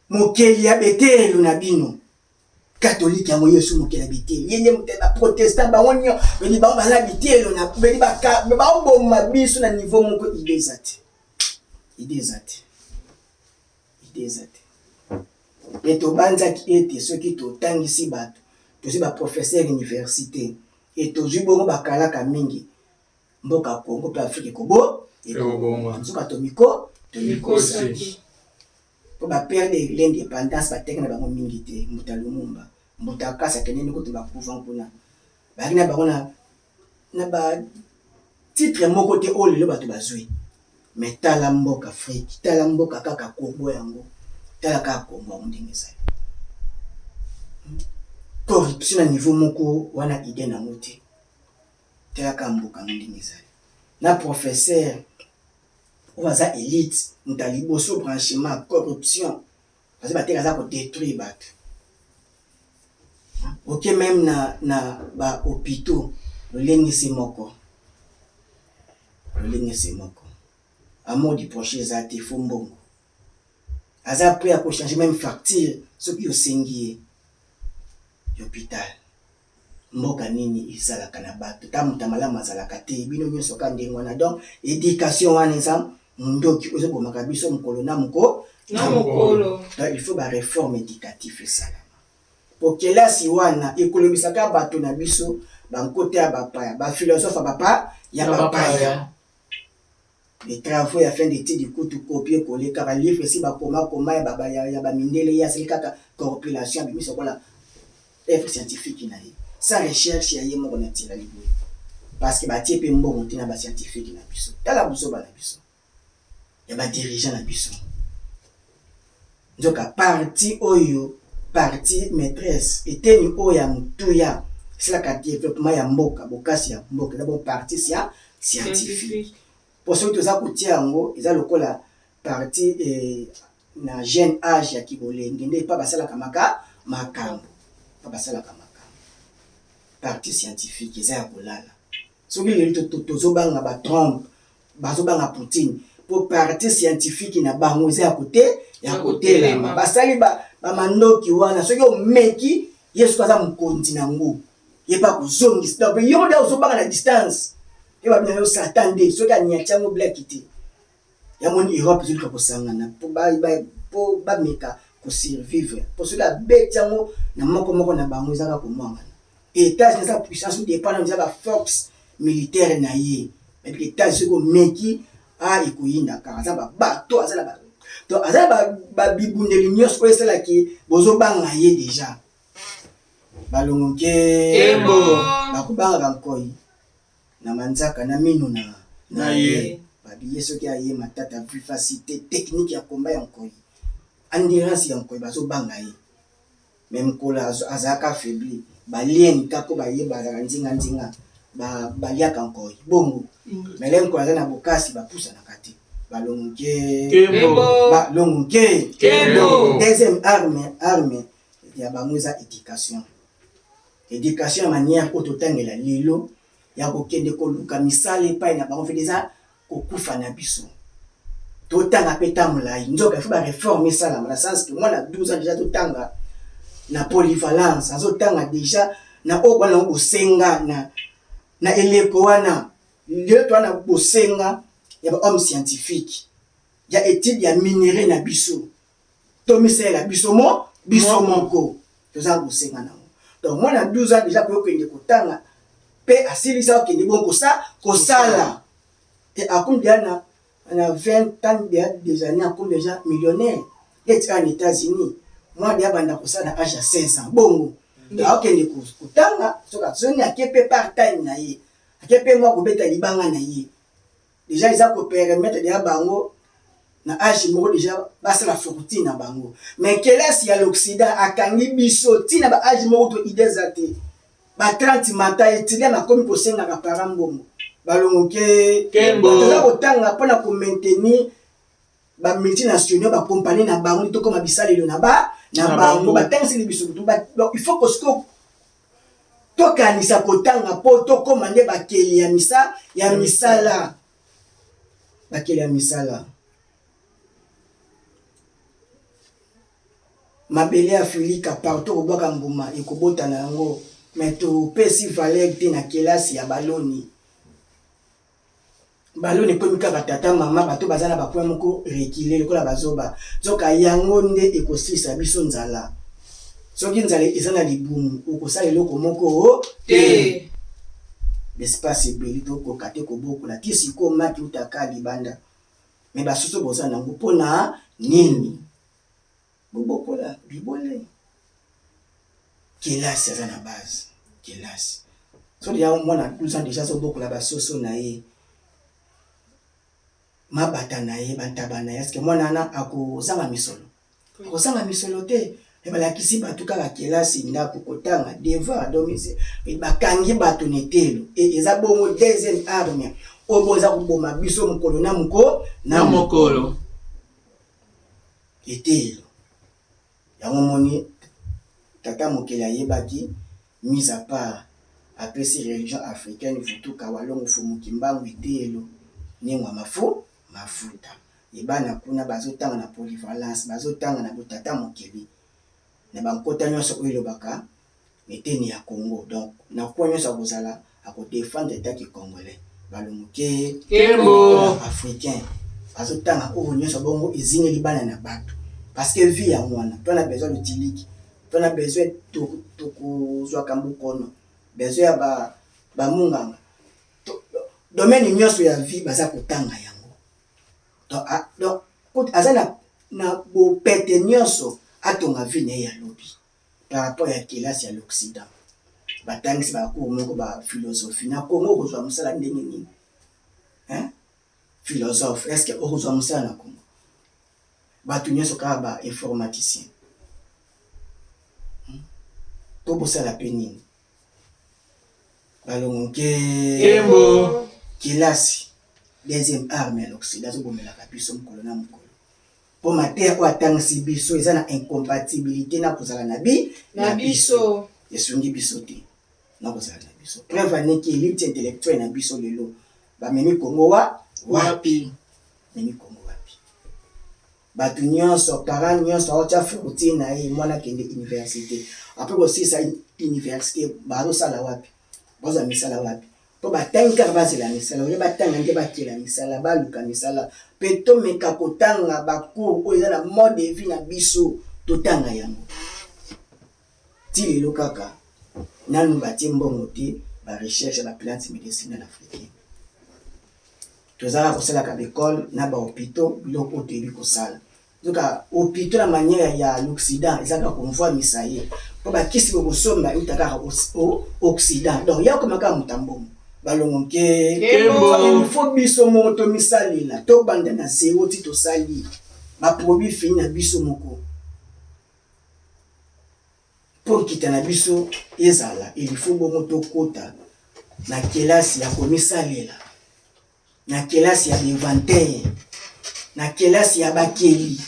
mokeli ya betelo na bino catholique ya moyesu mokeli ya betelo yende muteba protestant ba wonyo beli ba bala betelo na beli ba bomba biso na niveau moko idezate et to banza ki ete ceux qui to tangisi bato to si ba professeur université et to jibongo bakala ka mingi mboka Congo pe Afrique kobo nzuka tomiko saki po ba perdre l'indépendance ba tekna ba mingi te mbuta lumumba mbuta kasa kenene ko to ba couvent kuna ba kina ba kona na ba titre moko te o lelo bato bazwi mais tala mboka Afrique tala mboka kaka Congo yango tala kaka Congo ndingisa corruption na niveau moko wana idée na moté tela kambuka ndingisa na professeur ou aza élite mutalibo so branchement corruption parce que bateka za ko détruire bato OK même na ba hôpitaux lolenge se moko à mot du prochain za te fombongo aza prêt à changer même facture ce qui au sengier hôpital mboka nini isalaka na bato tamuta malamu azalaka te bino nyonso ka ndenge wana donc éducation wana eza mundoki ozobomaka biso mokolo na mokolo donc il faut ba réforme éducative esalama po kelasi wana ekolobisaka bato na biso côté à bapaya, ba philosophe à papa, ya bapaya. Les travaux à fin d'études du coup tout copier coller car livre si ba comment ya baba ya ba mindele ya c'est kaka compilation bi so kola œuvre scientifique na ye. Sa recherche ya yemo na tira libo. Parce que ba tie pe mbongo tina ba scientifique na biso. Tala buso ba na biso. Ya ba dirigeant na biso. Nzoka parti oyo partie maîtresse était ni oya mutuya c'est la quartier développement ya mboka bokasi ya mboka d'abord partie scientifique pour ceux qui ça kotia ngo eza lokola partie na jeune âge ya kibolenge nde pa basala kamaka makambo pa basala kamaka partie scientifique eza ya kolala soki lelo tozobanga ba Trump bazobanga Poutine pour partie scientifique na bango eza ya kotelema basali ba mandoki wana soki omeki yesu kaza mukonzi nango yeba kuzongi stop yo nda uzobanga na distance yeba bina satan de soki anyacha ngo black ite ya moni Europe zilika kosangana po ba meka ko survivre pour cela betango na moko na bango zaka komwanga état c'est sa puissance dépend de la force militaire na ye mais que état soko meki a ikoyinda kaza ba bato azala ba donc azala ba bibundeli nyos ko esala ki bozobanga ye déjà balongoke Embo bakubanga nkoi na manzaka na mino na ye babi yeso ki aye matata vivacité technique ya combat ya nkoi endurance ya nkoi bazobanga ye même kola azaka faibli balien kako baye bazaka nzinga baliaka nkoi bongo melem ko azana bokasi bapusa na kati balongoke Embo balongoke Embo deuxième arme ya bamweza éducation manière ototangela lelo ya kokende koluka misala epai na bango fe déjà kokufa na biso totanga pe tamolai nzoka faut ba réformer ça dans le sens que moi na 12 ans déjà totanga na polyvalence azotanga déjà na obana bosenga na eleko wana lelo to na bosenga ya ba homme scientifique ya étude ya minerai na biso to misela biso moko toza bosenga na donc moi na 12 ans déjà pour que kotanga pe asilisa okende bon kosala et à combien na 20 ans des années à combien déjà millionnaire et en États-Unis moi déjà banda kosala à âge de 16 ans bongo okende kotanga soka soni akepe part time na ye akepe moi ko beta libanga na ye déjà ils a ko permettre déjà bango na âge moko déjà basala fortune na bango mais kelasi ya l'Occident akangi biso tina ba âge moko to idées até ba 30 mata étudiant na komi kosenga ka parent mbongo balongoke toza kotanga mpona ko maintenir ba multinationaux ba compagnie na bango to koma bisalelo na bango batangisi biso donc il faut que stop to kanisa kotanga po to koma nde bakeli ya misala bakeli ya misala mabele Afrika partout obaka mbuma ekobota na yango mais to pesi valeur te na kelasi ya baloni po mika tata mama bato bazana ba point moko reculer lokola bazoba zoka yango nde ekosisa biso nzala soki nzala ezana libumu okosala eloko moko te l'espace ebeli to kokate kobokola kisi ko maki utaka libanda mais basusu boza nango mpona nini bobokola bibole kelasi aza na base kelasi so déjà mwana 12 ans déjà so bokola basoso na ye mabata na ye bantaba na ye est-ce que mwana ana akozanga misolo te ebalakisi bato kaka kelasi ndako kotanga devoir domise bakangi bato netelo eza bongo deuxième arme oyo boza koboma biso mokolo na mokolo etelo yango moni tata mokeli ayebaki mise à part apesi religion africaine futuka walongo fumuki mbangu etelo ningwa mafuta ebana kuna bazotanga na polyvalence bazotanga na botata mokeli na bankota nyonso oyo elobaka meteni ya Congo donc na kwa nyonso akozala akodefendre état ki congolais balongoke africain bazotanga oyo nyonso bongo ezingeli bana na bato parce que vie ya mwana to na besoin de tiliki to na besoin to kozwa kambukono besoin ya bamunganga domaine nyonso ya vie baza kotanga yango donc aza na bopete nyonso atonga vie na ye ya lobi par rapport ya kelasi ya l'Occident batangisi bakour moko baphilosophie na Congo okozwa mosala ndenge nini philosophe est ce que okozwa mosala na Congo bato nyonso kaka bainformaticien po bosala mpe nini balongo nke kelasi deuxième arme ya l'Occident azobomelaka biso mokolo na mokolo mpo mateya oyo atangisi biso eza na incompatibilité na kozala na biso esungi biso te na kozala na biso preuve aneki elite intellectuelle na biso lelo bamemi Congo wapi memi Congo wapi bato nyonso parent nyonso aotya fortune na ye mwana kende université apres kosisa université bazosala wapi bazwa misala wapi po batangi kaka bazela misala oye batanga nde bakela misala baluka misala mpe tomeka kotanga bacour oyo eza na mode de vie na biso totanga yango ti lelo kaka nanu batie mbongo te barecherche ya baplante médicinale africaine tozala kosalaka baekole na bahôpitaux biloko oyo toyebi kosala zoka hôpitaux na manière ya l'Occident ezaka konvoimisa ye po bakisi bokosomba euta kaka Occident donc ya komaka moto mbongo balongo nke il faut biso moko tomisalela tobanda na zero ti tosali baproduit fini na biso moko mpo kita na biso ezala il faut bongo tokota na kelasi ya komisalela na kelasi ya inventaire na kelasi ya bakeli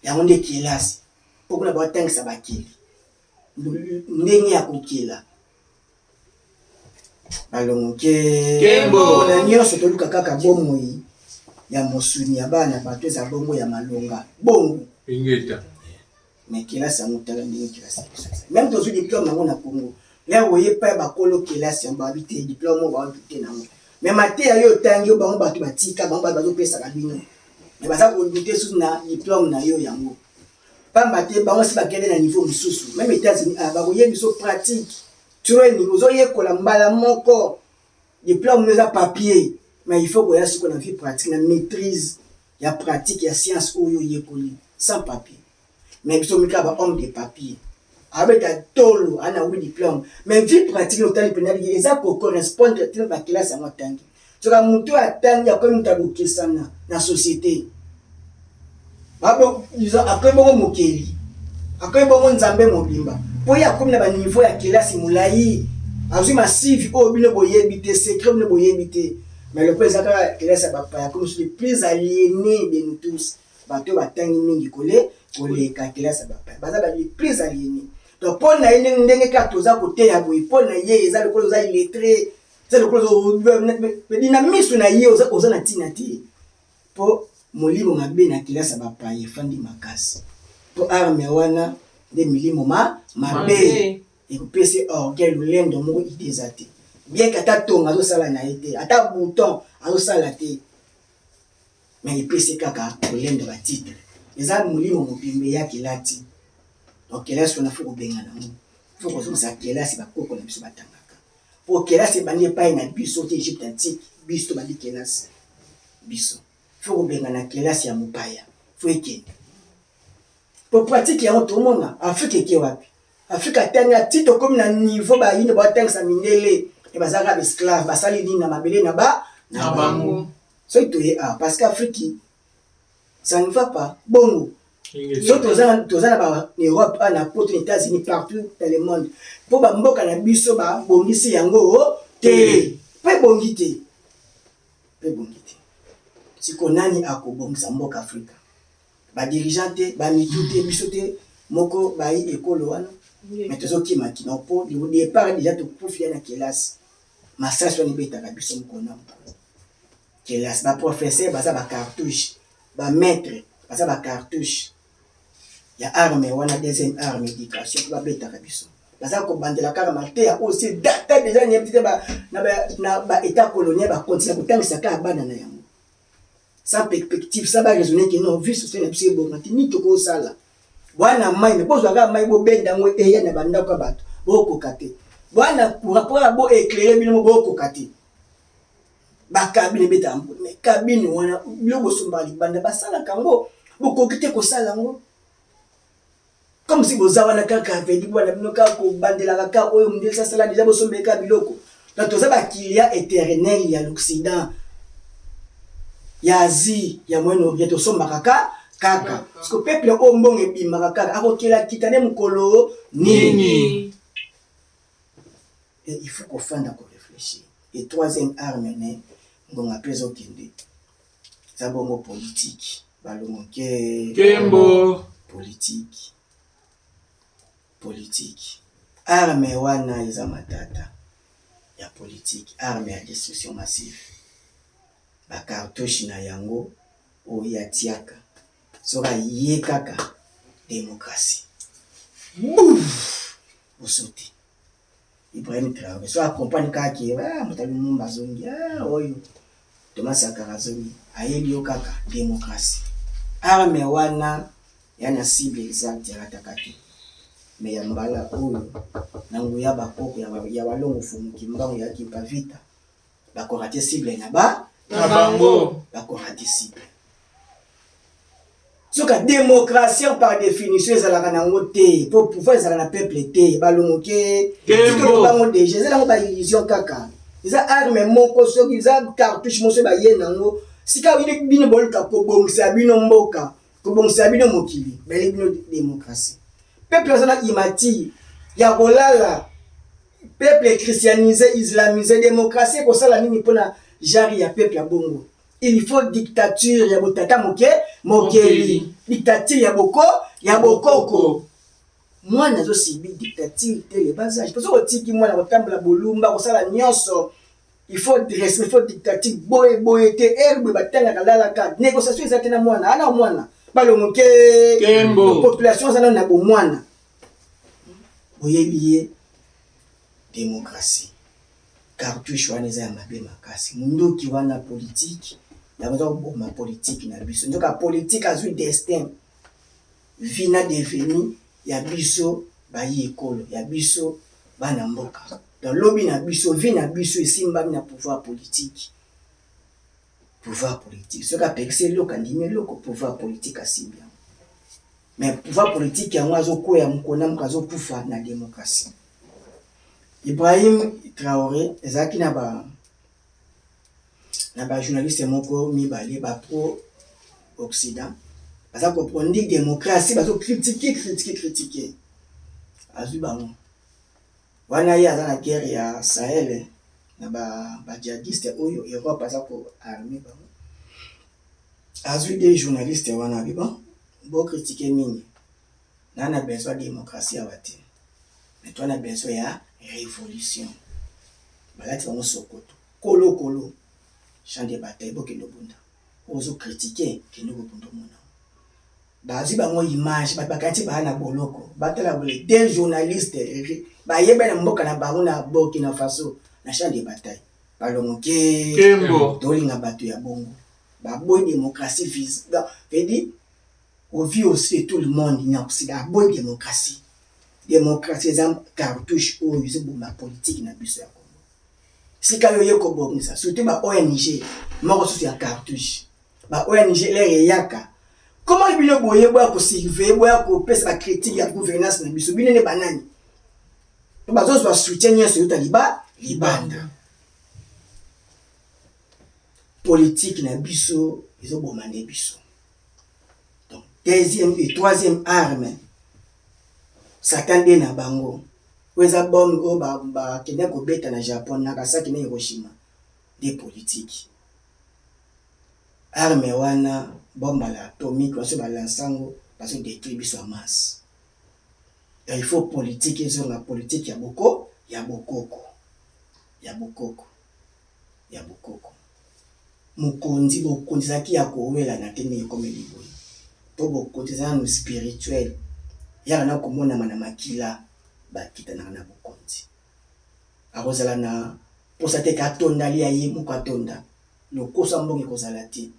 yango nde kelasi mpo kuna batangisa bakeli ndenge ya kokela balongo nke na nyonso toluka kaka bomoi ya mosuni ya bana bato eza bongo ya malonga bongo ingeta mais kelasi yango tala ndenge kelasi même tozwi diplôme yango na Congo lelo oye pa bakolo kelasi yango babi te diplôme oyo babi te nango mais mateya yo otangi oyo bango bato batika bango bato bazopesaka bino mais baza kodute susu na diplôme na yo yango pamba te bango si bakende na niveau mosusu même États-Unis bakoyebi biso pratique training ozoyekola mbala moko diplôme eza papier mais il faut koya siko na vie pratique na maîtrise ya pratique ya science oyo yekoli sans papier mais biso mika ba homme de papier avec un tolo ana oui diplôme mais vie pratique otali penali eza ko correspondre te ba classe ya motangi soka mutu atangi akomi mutabukisana na société babo izo akomi bongo mokeli akomi bongo nzambe mobimba po ya komi na ba niveau ya kelasi mulai azwi massive o bino boyebi te secret bino boyebi te mais le président ka kelasi ya bapaya comme le plus aliéné de nous tous bato batangi mingi koleka kelasi ya bapaya baza ba le plus aliéné donc pour na yene ndenge ka toza kote ya boy pour na ye eza le kolo za illettré c'est le kolo dynamisme na ye oza na tina ti po molimo mabe na kelasi ya bapaya fandi makasi po arme wana de milimo mabe ekopesi orgueil lulendo moko ideza te bien kata tonga azosala na ye te ata bouton azosala te mais epesi kaka kolendo batitre eza molimo mobimbe ya kelati donc kelasi wana fo kobengana mo fo kozongisa kelasi bakoko na biso batangaka po kelasi ebandi epai na biso te Egypte antique biso tobandi kelasi biso fo kobengana kelasi ya mopaya fo ekende po pratique yango tomona Afrique eke wapi Afrique atanga tito comme na niveau ba yine ba tangisa mindele e bazaka ba esclave basali nini na mabele na bango so itoye parce qu'Afrique ça ne va pas bongo so toza na ba Europe na poto les États-Unis partout dans le monde po ba mboka na biso ba bongisi yango te pe bongi te siko nani akobongisa mboka Afrika ba dirigeant te ba mitu te biso te moko ba yi ekolo wana mais tozokima kino po au départ déjà tokufia na kelasi masasi wana ebetaka biso mokona kelasi baprofesseur baza bacartouche bamaître baza bacartouche ya arme wana deuxième arme éducation po babetaka biso baza kobandela kaka mateya aussi data déjà nyebi te na baétat colonial bakontina kotangisa kaka bana na yango sans perspective ça va raisonner que non vie sociale na biso ebonga te ni tokosala bwana mai me bozwaka mai bobenda ngo eya na bandako bato bokoka te Bwana pour rapport à bo éclairer bino boko kati. Ba cabine beta mais cabine wana biloko sombali banda basala kango boko kite ko sala ngo. Comme si boza wana kaka vedi bwana bino ka ko bandela kaka oyo mundeli sala déjà bo sombeka biloko. Donc toza ba kilia éternel ya l'Occident. Ya Asie, ya Moyen-Orient to somba kaka. Parce que le peuple ombong et bimaraka akokela kitane mukolo nini. Et il faut qu'on fasse encore réfléchir. Et troisième arme né bon appelle au kende. Ça bon politique. Balongo Kembo politique. Politique. Arme wana iza matata. Ya politique, arme ya destruction massive. Ba cartouche na yango o ya tiaka. Sera yé kaka démocratie. Vous sautez. Ibrahim Traoré. Soit accompagne kaki. Mutabi mumba zongi. Oyo. Thomas Sankara zongi. Ayebi yo kaka démocratie. Arme wana yana cible exact ya ratakati. Mais ya mbala oyo. Nangu ya bakoko ya walongo fumuki. Mbangu ya kipa vita. Bako rate cible na ba. Na bango. Bako rate cible. Soka démocratie par définition ezalaka nango te pour pouvoir ezalaka na peuple te balongo ke Kembo bango déjà ezalaka ba illusion kaka eza arme moko soki eza cartouche moso ba ye nango sika wini bino bolka ko bongisa bino mboka ko bongisa bino mokili bele bino démocratie peuple ezala imati ya kolala peuple christianisé islamisé démocratie ko sala nini pona jari ya peuple ya bongo. Il faut dictature ya botata mokeli dictature ya bokoko moi nazo sibi dictature te le basage parce que otiki moi na kotambola bolumba kosala nyonso il faut dresser il faut dictature boye te herbe batanga kalala ka négociation ezate na mwana ana mwana balongo Kembo population sana na bo mwana boyebiye démocratie cartouche wana eza ya mabe makasi mundoki wana politique ya baza koboma politique na biso nzoka politique azwi destin vina deveni ya biso bayi ekolo ya biso bana mboka dans lobi na biso vi na biso esimbami na pouvoir politique soka pekise loka ndimi loko pouvoir politique asimbi mais pouvoir politique yango azokoya mokona moka azokufa na démocratie. Ibrahim Traoré ezaki na ba journaliste moko mibale ba pro Occident baza comprendre démocratie bazo critiquer azu bango wana ye aza na guerre ya Sahel na ba djihadiste oyo Europe baza ko armer bango azu des journalistes wana biba bo critiquer mingi na besoin de démocratie awate mais toi na besoin ya révolution balati bango sokoto kolo champ de bataille bokendo bunda ozo critiquer kendo bunda mona bazi bango image bakati bana boloko batala bole des journalistes bayeba na mboka na bango na Burkina Faso na champ de bataille balongo Kembo tolinga bato ya bongo baboy démocratie vise veut dire au vie aussi tout le monde na Occident boy démocratie eza cartouche oyo ezoboma politique na biso ya Congo sika yo yeko bongisa surtout ba ONG moko susu ya cartouche ba ONG lere yaka comment bino boye boya ko surveiller boya ko pesa ba critique ya gouvernance na biso bino ne banani to bazo ba soutien ya so libanda politique na biso ezoboma ne biso. Donc deuxième et troisième arme Satan de na bango weza bongo ba kende ko beta na Japon Nagasaki na Hiroshima des politiques arme wana bomba la atomique waso balansango baso détruire biso en masse. Il faut politique ils la politique ya bokoko mukonzi bokonzi zaki ya kowela na tene comme liboy to bokonzi za no spirituel ya na komona mana makila bakita na bokonzi akozala na posate ka tonda li ayi mukatonda lokosa mbongi kozala ti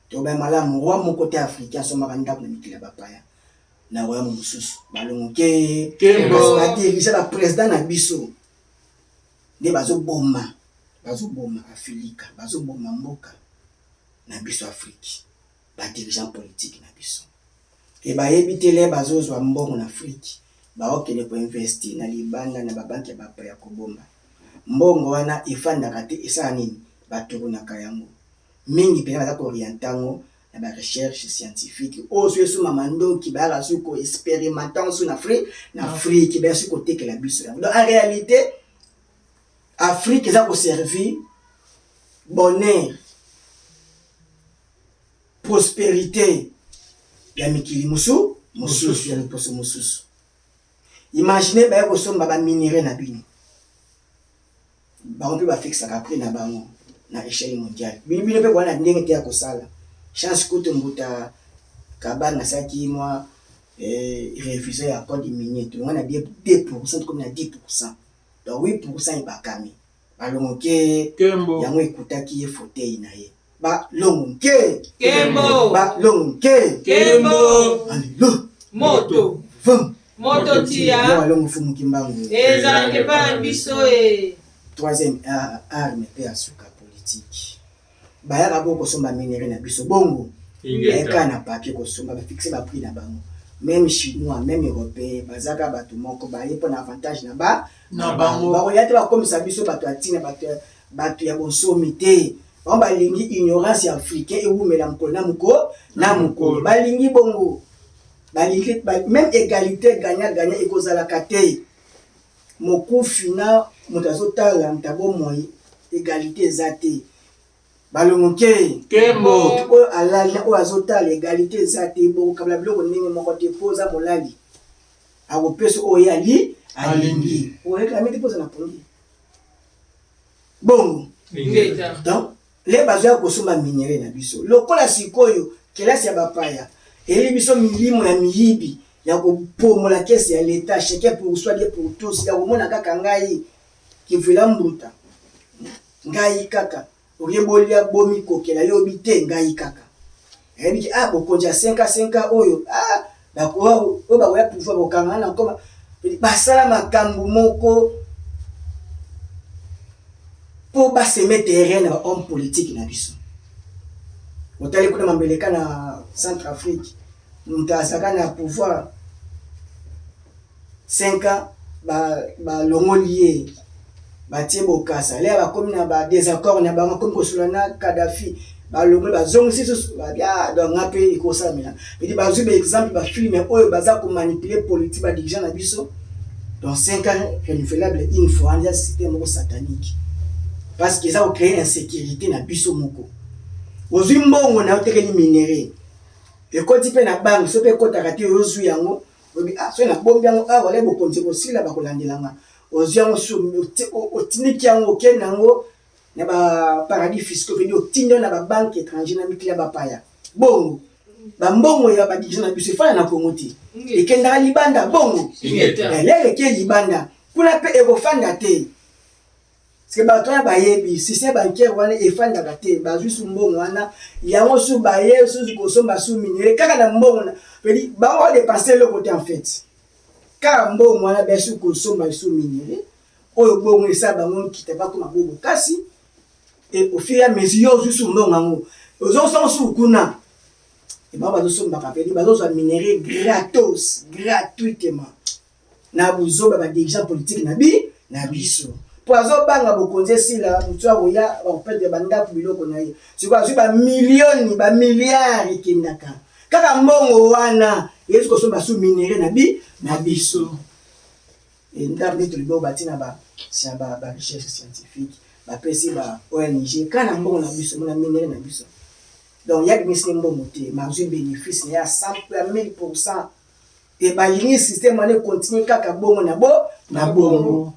to ba malamu roi moko te africain so makanda na mikila bapaya na roi mususu balongo ke Kembo ba dirige ba président na biso nde bazoboma Afrika, bazoboma mboka na biso Afrique, ba dirigeant politique na biso. Et bayebi te le bazozwa mbongo na Afrique, baokende ko investir na libanda na babanki ya bapa ya kobomba. Mbongo wana efandaka te esala nini? Batoronaka yango. Mingi pena baza korientango na ba recherche scientifique. Ozo esu mamandoki ba su ko expérimentant sur na Afrique ba su ko tekela biso. Donc en réalité Afrique eza ko servir bonheur, prospérité ya mikili mususu ya miposo mususu. Imaginez ba ko somba ba minerais na bino. Ba on peut ba fixa après na bango na échelle mondiale. Bino pe wana ndenge te ya kosala. Chance kutu mbuta kabana saki moi refusé accord de minier. Tout on a 2% comme na 10%. Donc 8% ibakami. Balongoke yango ekutaki ye fauteuil na ye. Ba longoke Kembo. Ba longoke Kembo. Alléluia. Moto. Fum. Moto tia. Yo alongo fumu kimbangu. Ezalaki pa biso e. Troisième arme pe asuka politique. Bayaka boko somba minere na biso bongo. Eka na papier ko somba ba fixer ba prix na bango. Même chinois, même européen, bazaka bato moko ba yepo na avantage na bango. Ba oyate ba comme ça biso bato atina bato ya bonsomi te. On ba lingi ignorance africaine et ou melankolo na mukolo. Ba lingi bongo. Ba lingi même égalité gagnant ekozala kate. Moku fina mutazotala mtabo moyi égalité zate. Balongoke Kembo o alala o azotala égalité zate bo kabla biloko ndenge moko te poza molali. Awo peso o yali alingi. O réclamer te poza na pongi. Bon. Donc les bazoya kosomba minere na biso. Lokola sikoyo kelasi ya bapaya. Eli biso milimo ya miyibi ya kopomola kesi ya l'État, chacun pour soi, Dieu pour tous. Ya komona kaka ngai kivela mbuta. Ngai kaka oyebolia bomi kokela yo bite ngai kaka. Ebi bokonja 5 oyo bako o ba ya pouvoir bokanga na koma basala makambo moko pour baseme terrain na homme politique na biso. Otali kuna mambeleka na Centrafrique. Mutazaka na pouvoir 5 ans ba longolier ba tiebo kasa le ba comme na ba désaccord na ba comme kosulana Kadhafi ba longoli ba zongisi ba ya donc ngape ikosa mina petit ba zuba exemple ba film oyo baza ko manipuler politique ba dirigeant na biso dans 5 ans renouvelable une fois un système satanique parce que ça va créer insécurité na biso moko ozwi mbongo na otekeli minéraux et quand tu peux na banque so pe kota kati ozwi yango obi so na bombi yango wala bokonzi ko sila ba kolandelanga ozwi yango so otiniki yango kenango na ba paradis fiscaux vedi otindo na ba banque étrangère na miklia ba paya bongo ba mbongo ya ba dirigeant na biso fana na Kongoti ekenda libanda bongo lele ke libanda kuna pe ekofanda te parce que bato ya bayebi système bancaire wana efanda kate bazwi su mbongo wana yango su baye su kosomba su minere kaka na mbongo na pedi ba on dépenser le côté en fait car mbongo wana be su kosomba su minere oyo bongo esa bango kita ba kuma bobo kasi et au fur et à mesure su mbongo ngo ozo so su kuna et ba bazo somba ka pedi bazo so minere gratuitement na buzo ba dirigeant politique na biso poazo banga bokonze sila mutwa oya ba pete banda biloko na ye siko azu ba millions ba milliards kindaka kaka mbongo wana yesu ko somba su minere na biso et ndambe to libo batina ba recherche scientifique ba pesi ba ONG kana mbongo na biso na minere na biso donc yak misne mbongo te mazu bénéfice ya 100% et ba ligne système ane continue kaka bongo na bongo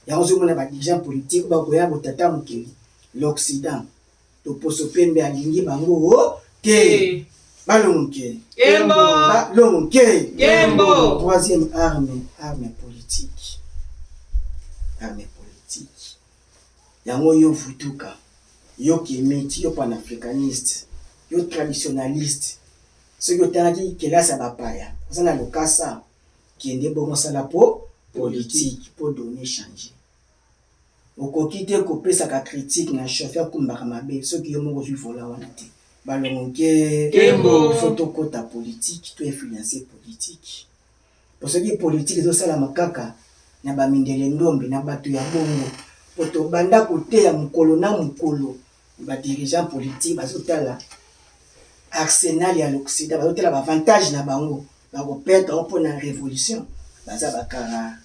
yango zomona ba dirigeant politique ba koya botata mokeli l'Occident to poso pembe alingi bango te balongoke Kembo balongoke Kembo. Troisième arme politique yango yo futuka yo kemiti yo panafricaniste yo traditionnaliste ce que tanaki kelasa bapaya osana lokasa kiende bongo sala po politique pour donner changer okoki te kopesaka critique na chauffeur kumbaka mabe soki yo moko ozwi vola wana te balongo ke photo kota politique to influencer politique parce que politique ezosalama kaka na bamindele ndombe na bato ya bongo po tobanda koteya mokolo na mokolo badirigeant politique bazotala arsenal ya l'Occident bazotala bavantage na bango bakopeta o mpona révolution baza bakara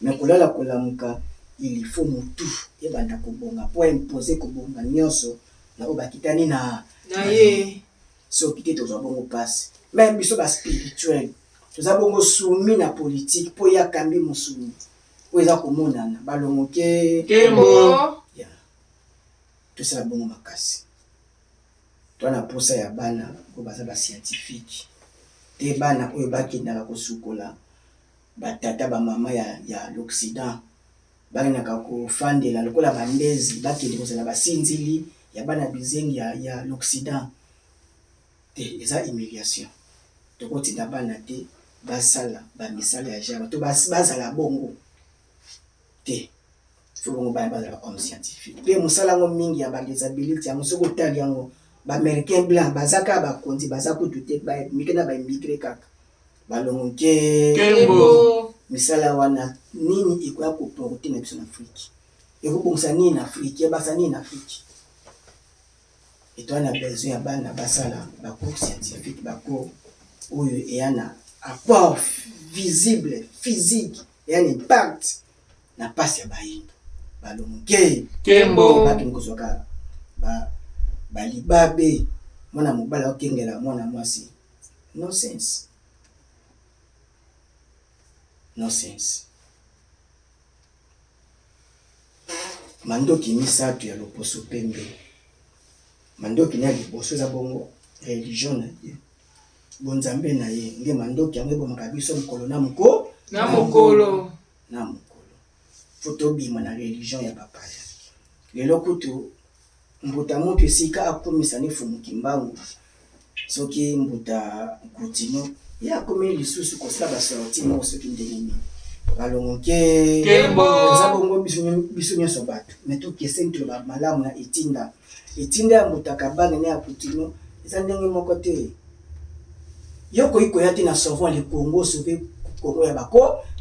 mais kolala kolamuka il faut mutu ebanda kobonga po imposer kobonga nyonso na oyo bakitani na ye soki te tozwa bongo mpasi même biso baspirituel toza bongo soumis na politique po yakambi mosuni oyo eza komonana balongo kembo tosala bongo makasi twana posa ya bana oyo baza bascientifique te bana oyo bakendaka kosukola batata bamama ya l'Occident bakendaka kofandela lokola bandezi bakende kozala basinzili ya bana bizengi ya l'Occident te eza humiliation tokotinda bana te basala bamisala ya jaba to bazala bongo te fo bongo bana bazala homme scientifique pe mosala yango mingi ya badésabilité yango soki otali yango baaméricain blanc baza kaka bakonzi baza kutu te mikena baimigre kaka balongo kembo misala wana nini ekoya koporte na biso na Afrique ekobongisa nini na Afrique ebasa nini na Afrique etoana besoin ya bana basala bacours scientifique bacours oyo eya na apport visible physique eya na impact na pasi ya bayindo balongo kembo bakini kozwaka balibabe mwana mobali okengela mwana mwasi nonsense mandoki misato ya loposo pembe mandoki na liboso eza bongo religion na ye bonzambe na ye nge mandoki yango ebomaka biso mokolo na mokolo fo tobima na religion ya bapaya lelo kutu mbuta moto esika akomisa nefumuki mbangu soki mbuta kutino ye akomi lisusu kosala basorti moko soki ndenge nini balongo kembo eza bongo biso nyonso bato me tokeseni toloba malamu na etinda ya mbuta bange ne ya kutino eza ndenge moko te yo koyi koya te na sauvant le Congo sauver Congo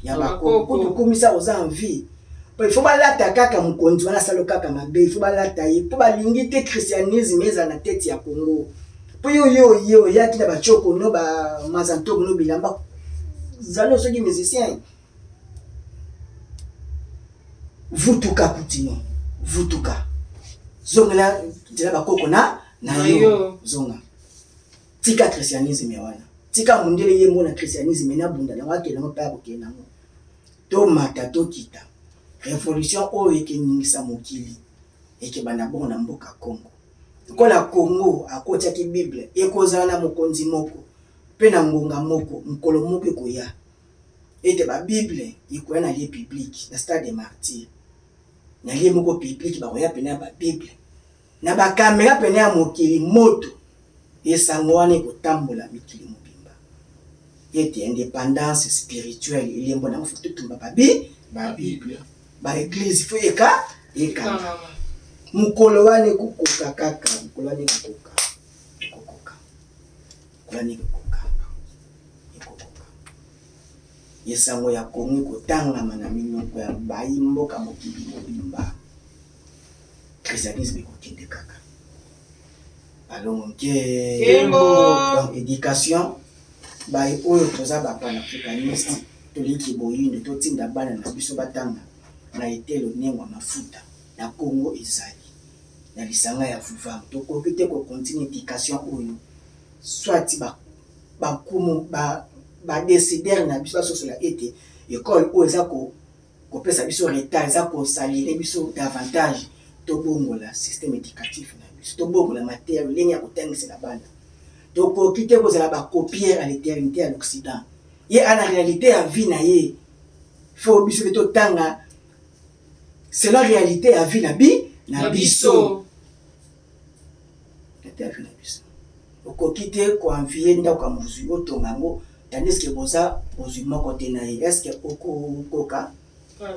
ya bako kutu komisa oza en vie il faut balata kaka mokonzi wana salo kaka mabe il faut balata ye po balingi te christianisme eza na tete ya Congo po yo yaki na bachoko no ba mazantok no bilamba zalo soki musicien vutuka kutino vutuka zongela dila bakoko na yo zonga tika christianisme wana tika mundele ye mona christianisme na bunda na wake na mpa ko kena mo to mata to kita révolution oyo ekeningisa mokili ekebanda bongo na mboka Congo kola Congo akotiaki bible ekozala na mokonzi moko pe na ngonga moko mokolo moko ekoya ete ba bible ekoya na lie public na stade des martyrs na lie moko public bakoya pena ba bible na ba kamera pena ya mokili moto esango wana ekotambola mikili mobimba ete indépendance spirituelle ilembo na mofutu tumba ba bible ba église fo eka mukolo wane kukoka kaka mukolo wane kukoka yesango ya Kongo kotangama na minoko ya bayimboka mokili mobimba christianisme kokende kaka balongo kembo éducation baye oyo toza bapanafricaniste toliki boyindo totinda bana na biso batanga na etelo nengwa mafuta na Congo ezali na lisanga ya vuvam tokoki te kokontinue éducation oyo soit bakumu badécidere na biso basosola ete ekole oyo eza kopesa biso retard eza kosalire biso davantage tobongola système éducatif na biso tobongola matériel lenge ya kotangisela bana tokoki te kozala bacopiere à l'éternité à l'Occident ye ana réalité ya vie na ye fo biso totanga selon réalité ya vie na biso okoki te koenvie ndako ya mozwi otonga yango tandis que boza mozwi moko te na ye est ce que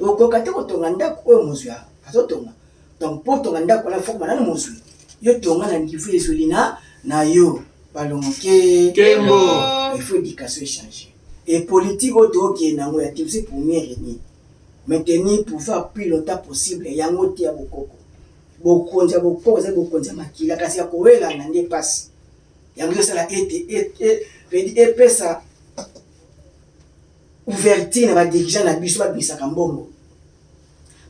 okoka te kotonga ndako oyo mozwi azotonga donc po tonga ndako na foko banana mozwi yo tonga na niveau ezoli na yo balongo Kembo. Il faut éducation changer et politique auto qui na ngo ya tibisi première ni maintenir pouvoir plus longtemps possible yango ti ya bokoko za bokonza makila kasi ya kowela na ndé passe yango ça la et pesa ouverture na ba dirigeant na biso ba bisaka mbongo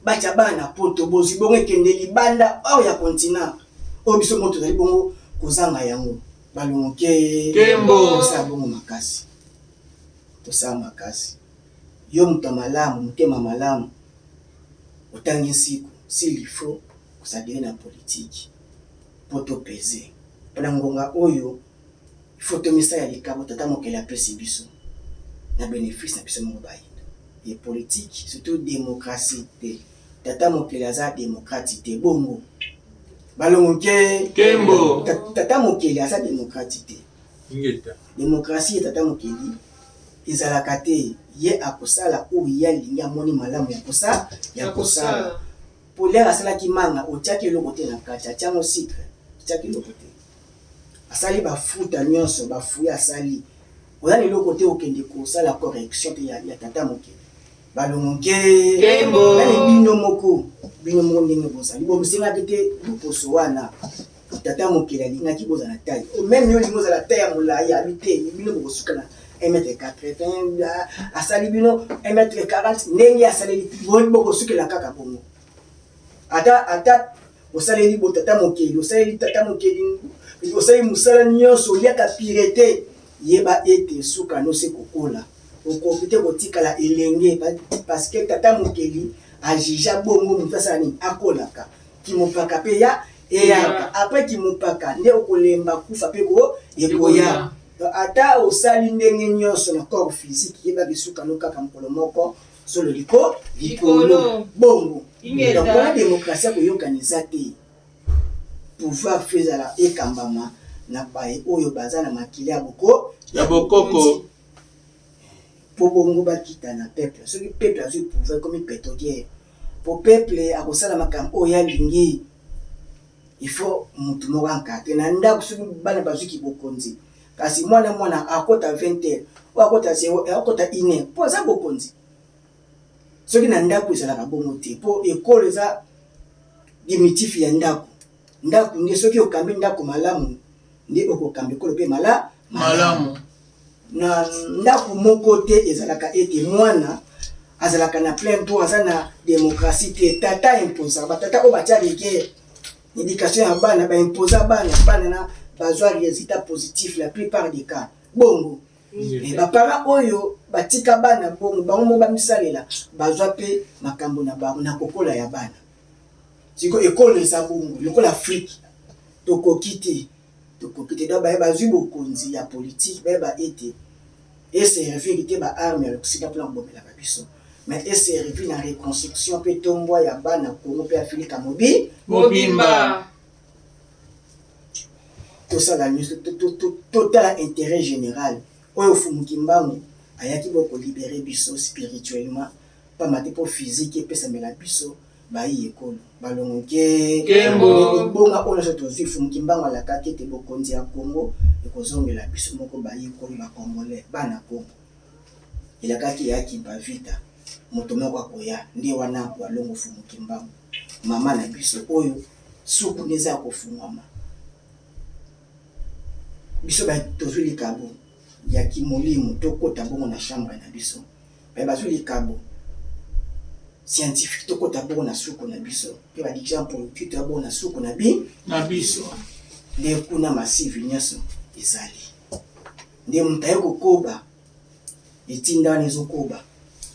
bacha bana poto bozi bongo kende libanda au ya continent o biso moto zali bongo kozanga yango balongo Kembo. sa bongo makasi to sa makasi yo mutamalamu mutema malamu utangi siku s'il faut kusadire na politique poto peser pona ngonga oyo il faut to misa ya likabo tata mokela pesi biso na bénéfice na biso mo bayi et politique surtout démocratie te tata mokela za démocratie te bongo balongo Kembo. tata mokela za démocratie te Ingeta. démocratie tata mokeli ezalaka te ye akosala oyo ye alingi amoni malamu ya kosala polere asalaki manga otiaki eloko te na kati atiango sucre otiaki eloko te asali bafuta nyonso bafuya asali oza na eloko te okende kosala correction te ya tata mokeli balongo Kembo. bino moko ndenge bozali bomsengaki te loposo wana tata mokeli alingaki bozala na taille même yo olingi ozala taille ya molai abi te bino bokosuka na 1m80 asali bino 1m40 ndenge asaleli bokosukela kaka bongo ata osaleli bo tata mokeli osaleli tata mokeli osali mosala nyonso oliaka pire te yeba ete suka no se kokola okoki te kotikala elenge parce que tata mokeli ajija bongo moto asala nini akolaka kimopaka mpe ya eyaka après kimopaka nde okolemba kufa mpe ekoya ata osali ndenge nyonso na corps physique yeba bisuka no kaka mokolo moko solo likolo bongo donc wana démocratie koyokaniza te pouvoir fezala ekambama na baye oyo baza na makili ya bokoko po bongo bakita na peuple soki peuple azwi pouvoir comme pétrolière po peuple akosala makambo oyo alingi il faut mutu moko ankate na ndako soki bana bazwiki bokonzi kasi mwana akota 20h o akota 0 akota 1h po aza bokonzi soki na ndako ezalaka bongo te po ekolo eza dimitif ya ndako nde soki okambi ndako malamu nde okokambi ekolo mpe malamu na ndako moko te ezalaka ete mwana azalaka na plein droit aza na démocratie te tata imposa batata oyo batia rigueur éducation ya bana baimposa bana na bazwa résultat positif la plupart des cas bongo baparents oyo batika bana bongo bango mo bamisalela bazwa mpe makambo na bango na kokola ya bana siko ekolo eza bongo lokola Afrique tokoki te donc bazwi bokonzi ya politique bayeba ete eservir te baarme ya l'Occident mpona kobomelaka biso mais eservir na reconstruction mpe tombwa ya bana kongo mpe afilika mobimba tosala nyonso totala intérêt général oyo fumuki mbangu ayaki bokolibere biso spirituellement pamba te mpo physique epesamela biso bayi ekolo balongo bonga oyo nyonso tozwi fumuki mbangu alakaki ete bokonzi ya Congo ekozongela biso moko bayi ekolo bacongolais bana Congo elakaki yaki bavita moto moko akoya nde wana balongo fumuki mbangu mama na biso oyo suku neza kofungwama biso tozwi likabo ya kimolimo tokota bongo na chambre na biso bazwi likabo scientifique tokota bongo na suku na biso mpe badirigeant politique toya bongo na suku na biso nde kuna masive nyonso ezali nde moto aye kokoba etinda wana ezokoba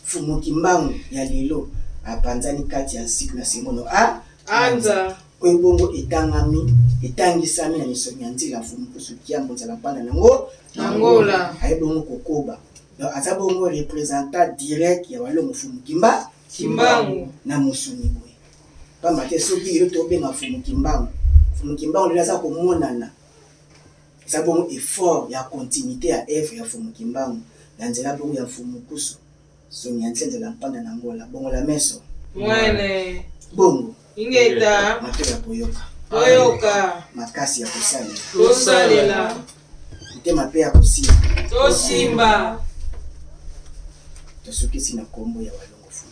fumuki mbangu ya lelo apanzani kati ya nsiku na semono anza oyo bongo etangisami na misoni ya nzela mfumukusu kiambo nzala mpanda nango Angola aye bongo kokoba donc aza bongo représentant direct ya walongo fumuki Kimbangu na mosuni boye pamba te soki yo tobenga fumuki mbangu lelo aza komonana eza bongo effort ya continuité ya œuvre ya fumuki mbangu na nzela bongo ya mfumukusu soni ya nzela mpanda na Angola bongo la meso mwene bongo ingeta mateya ya koyoka toyoka makasi ya kosalela tosalela motema mpe ya kosimba tosimba tosukisi na nkombo ya walongo fu.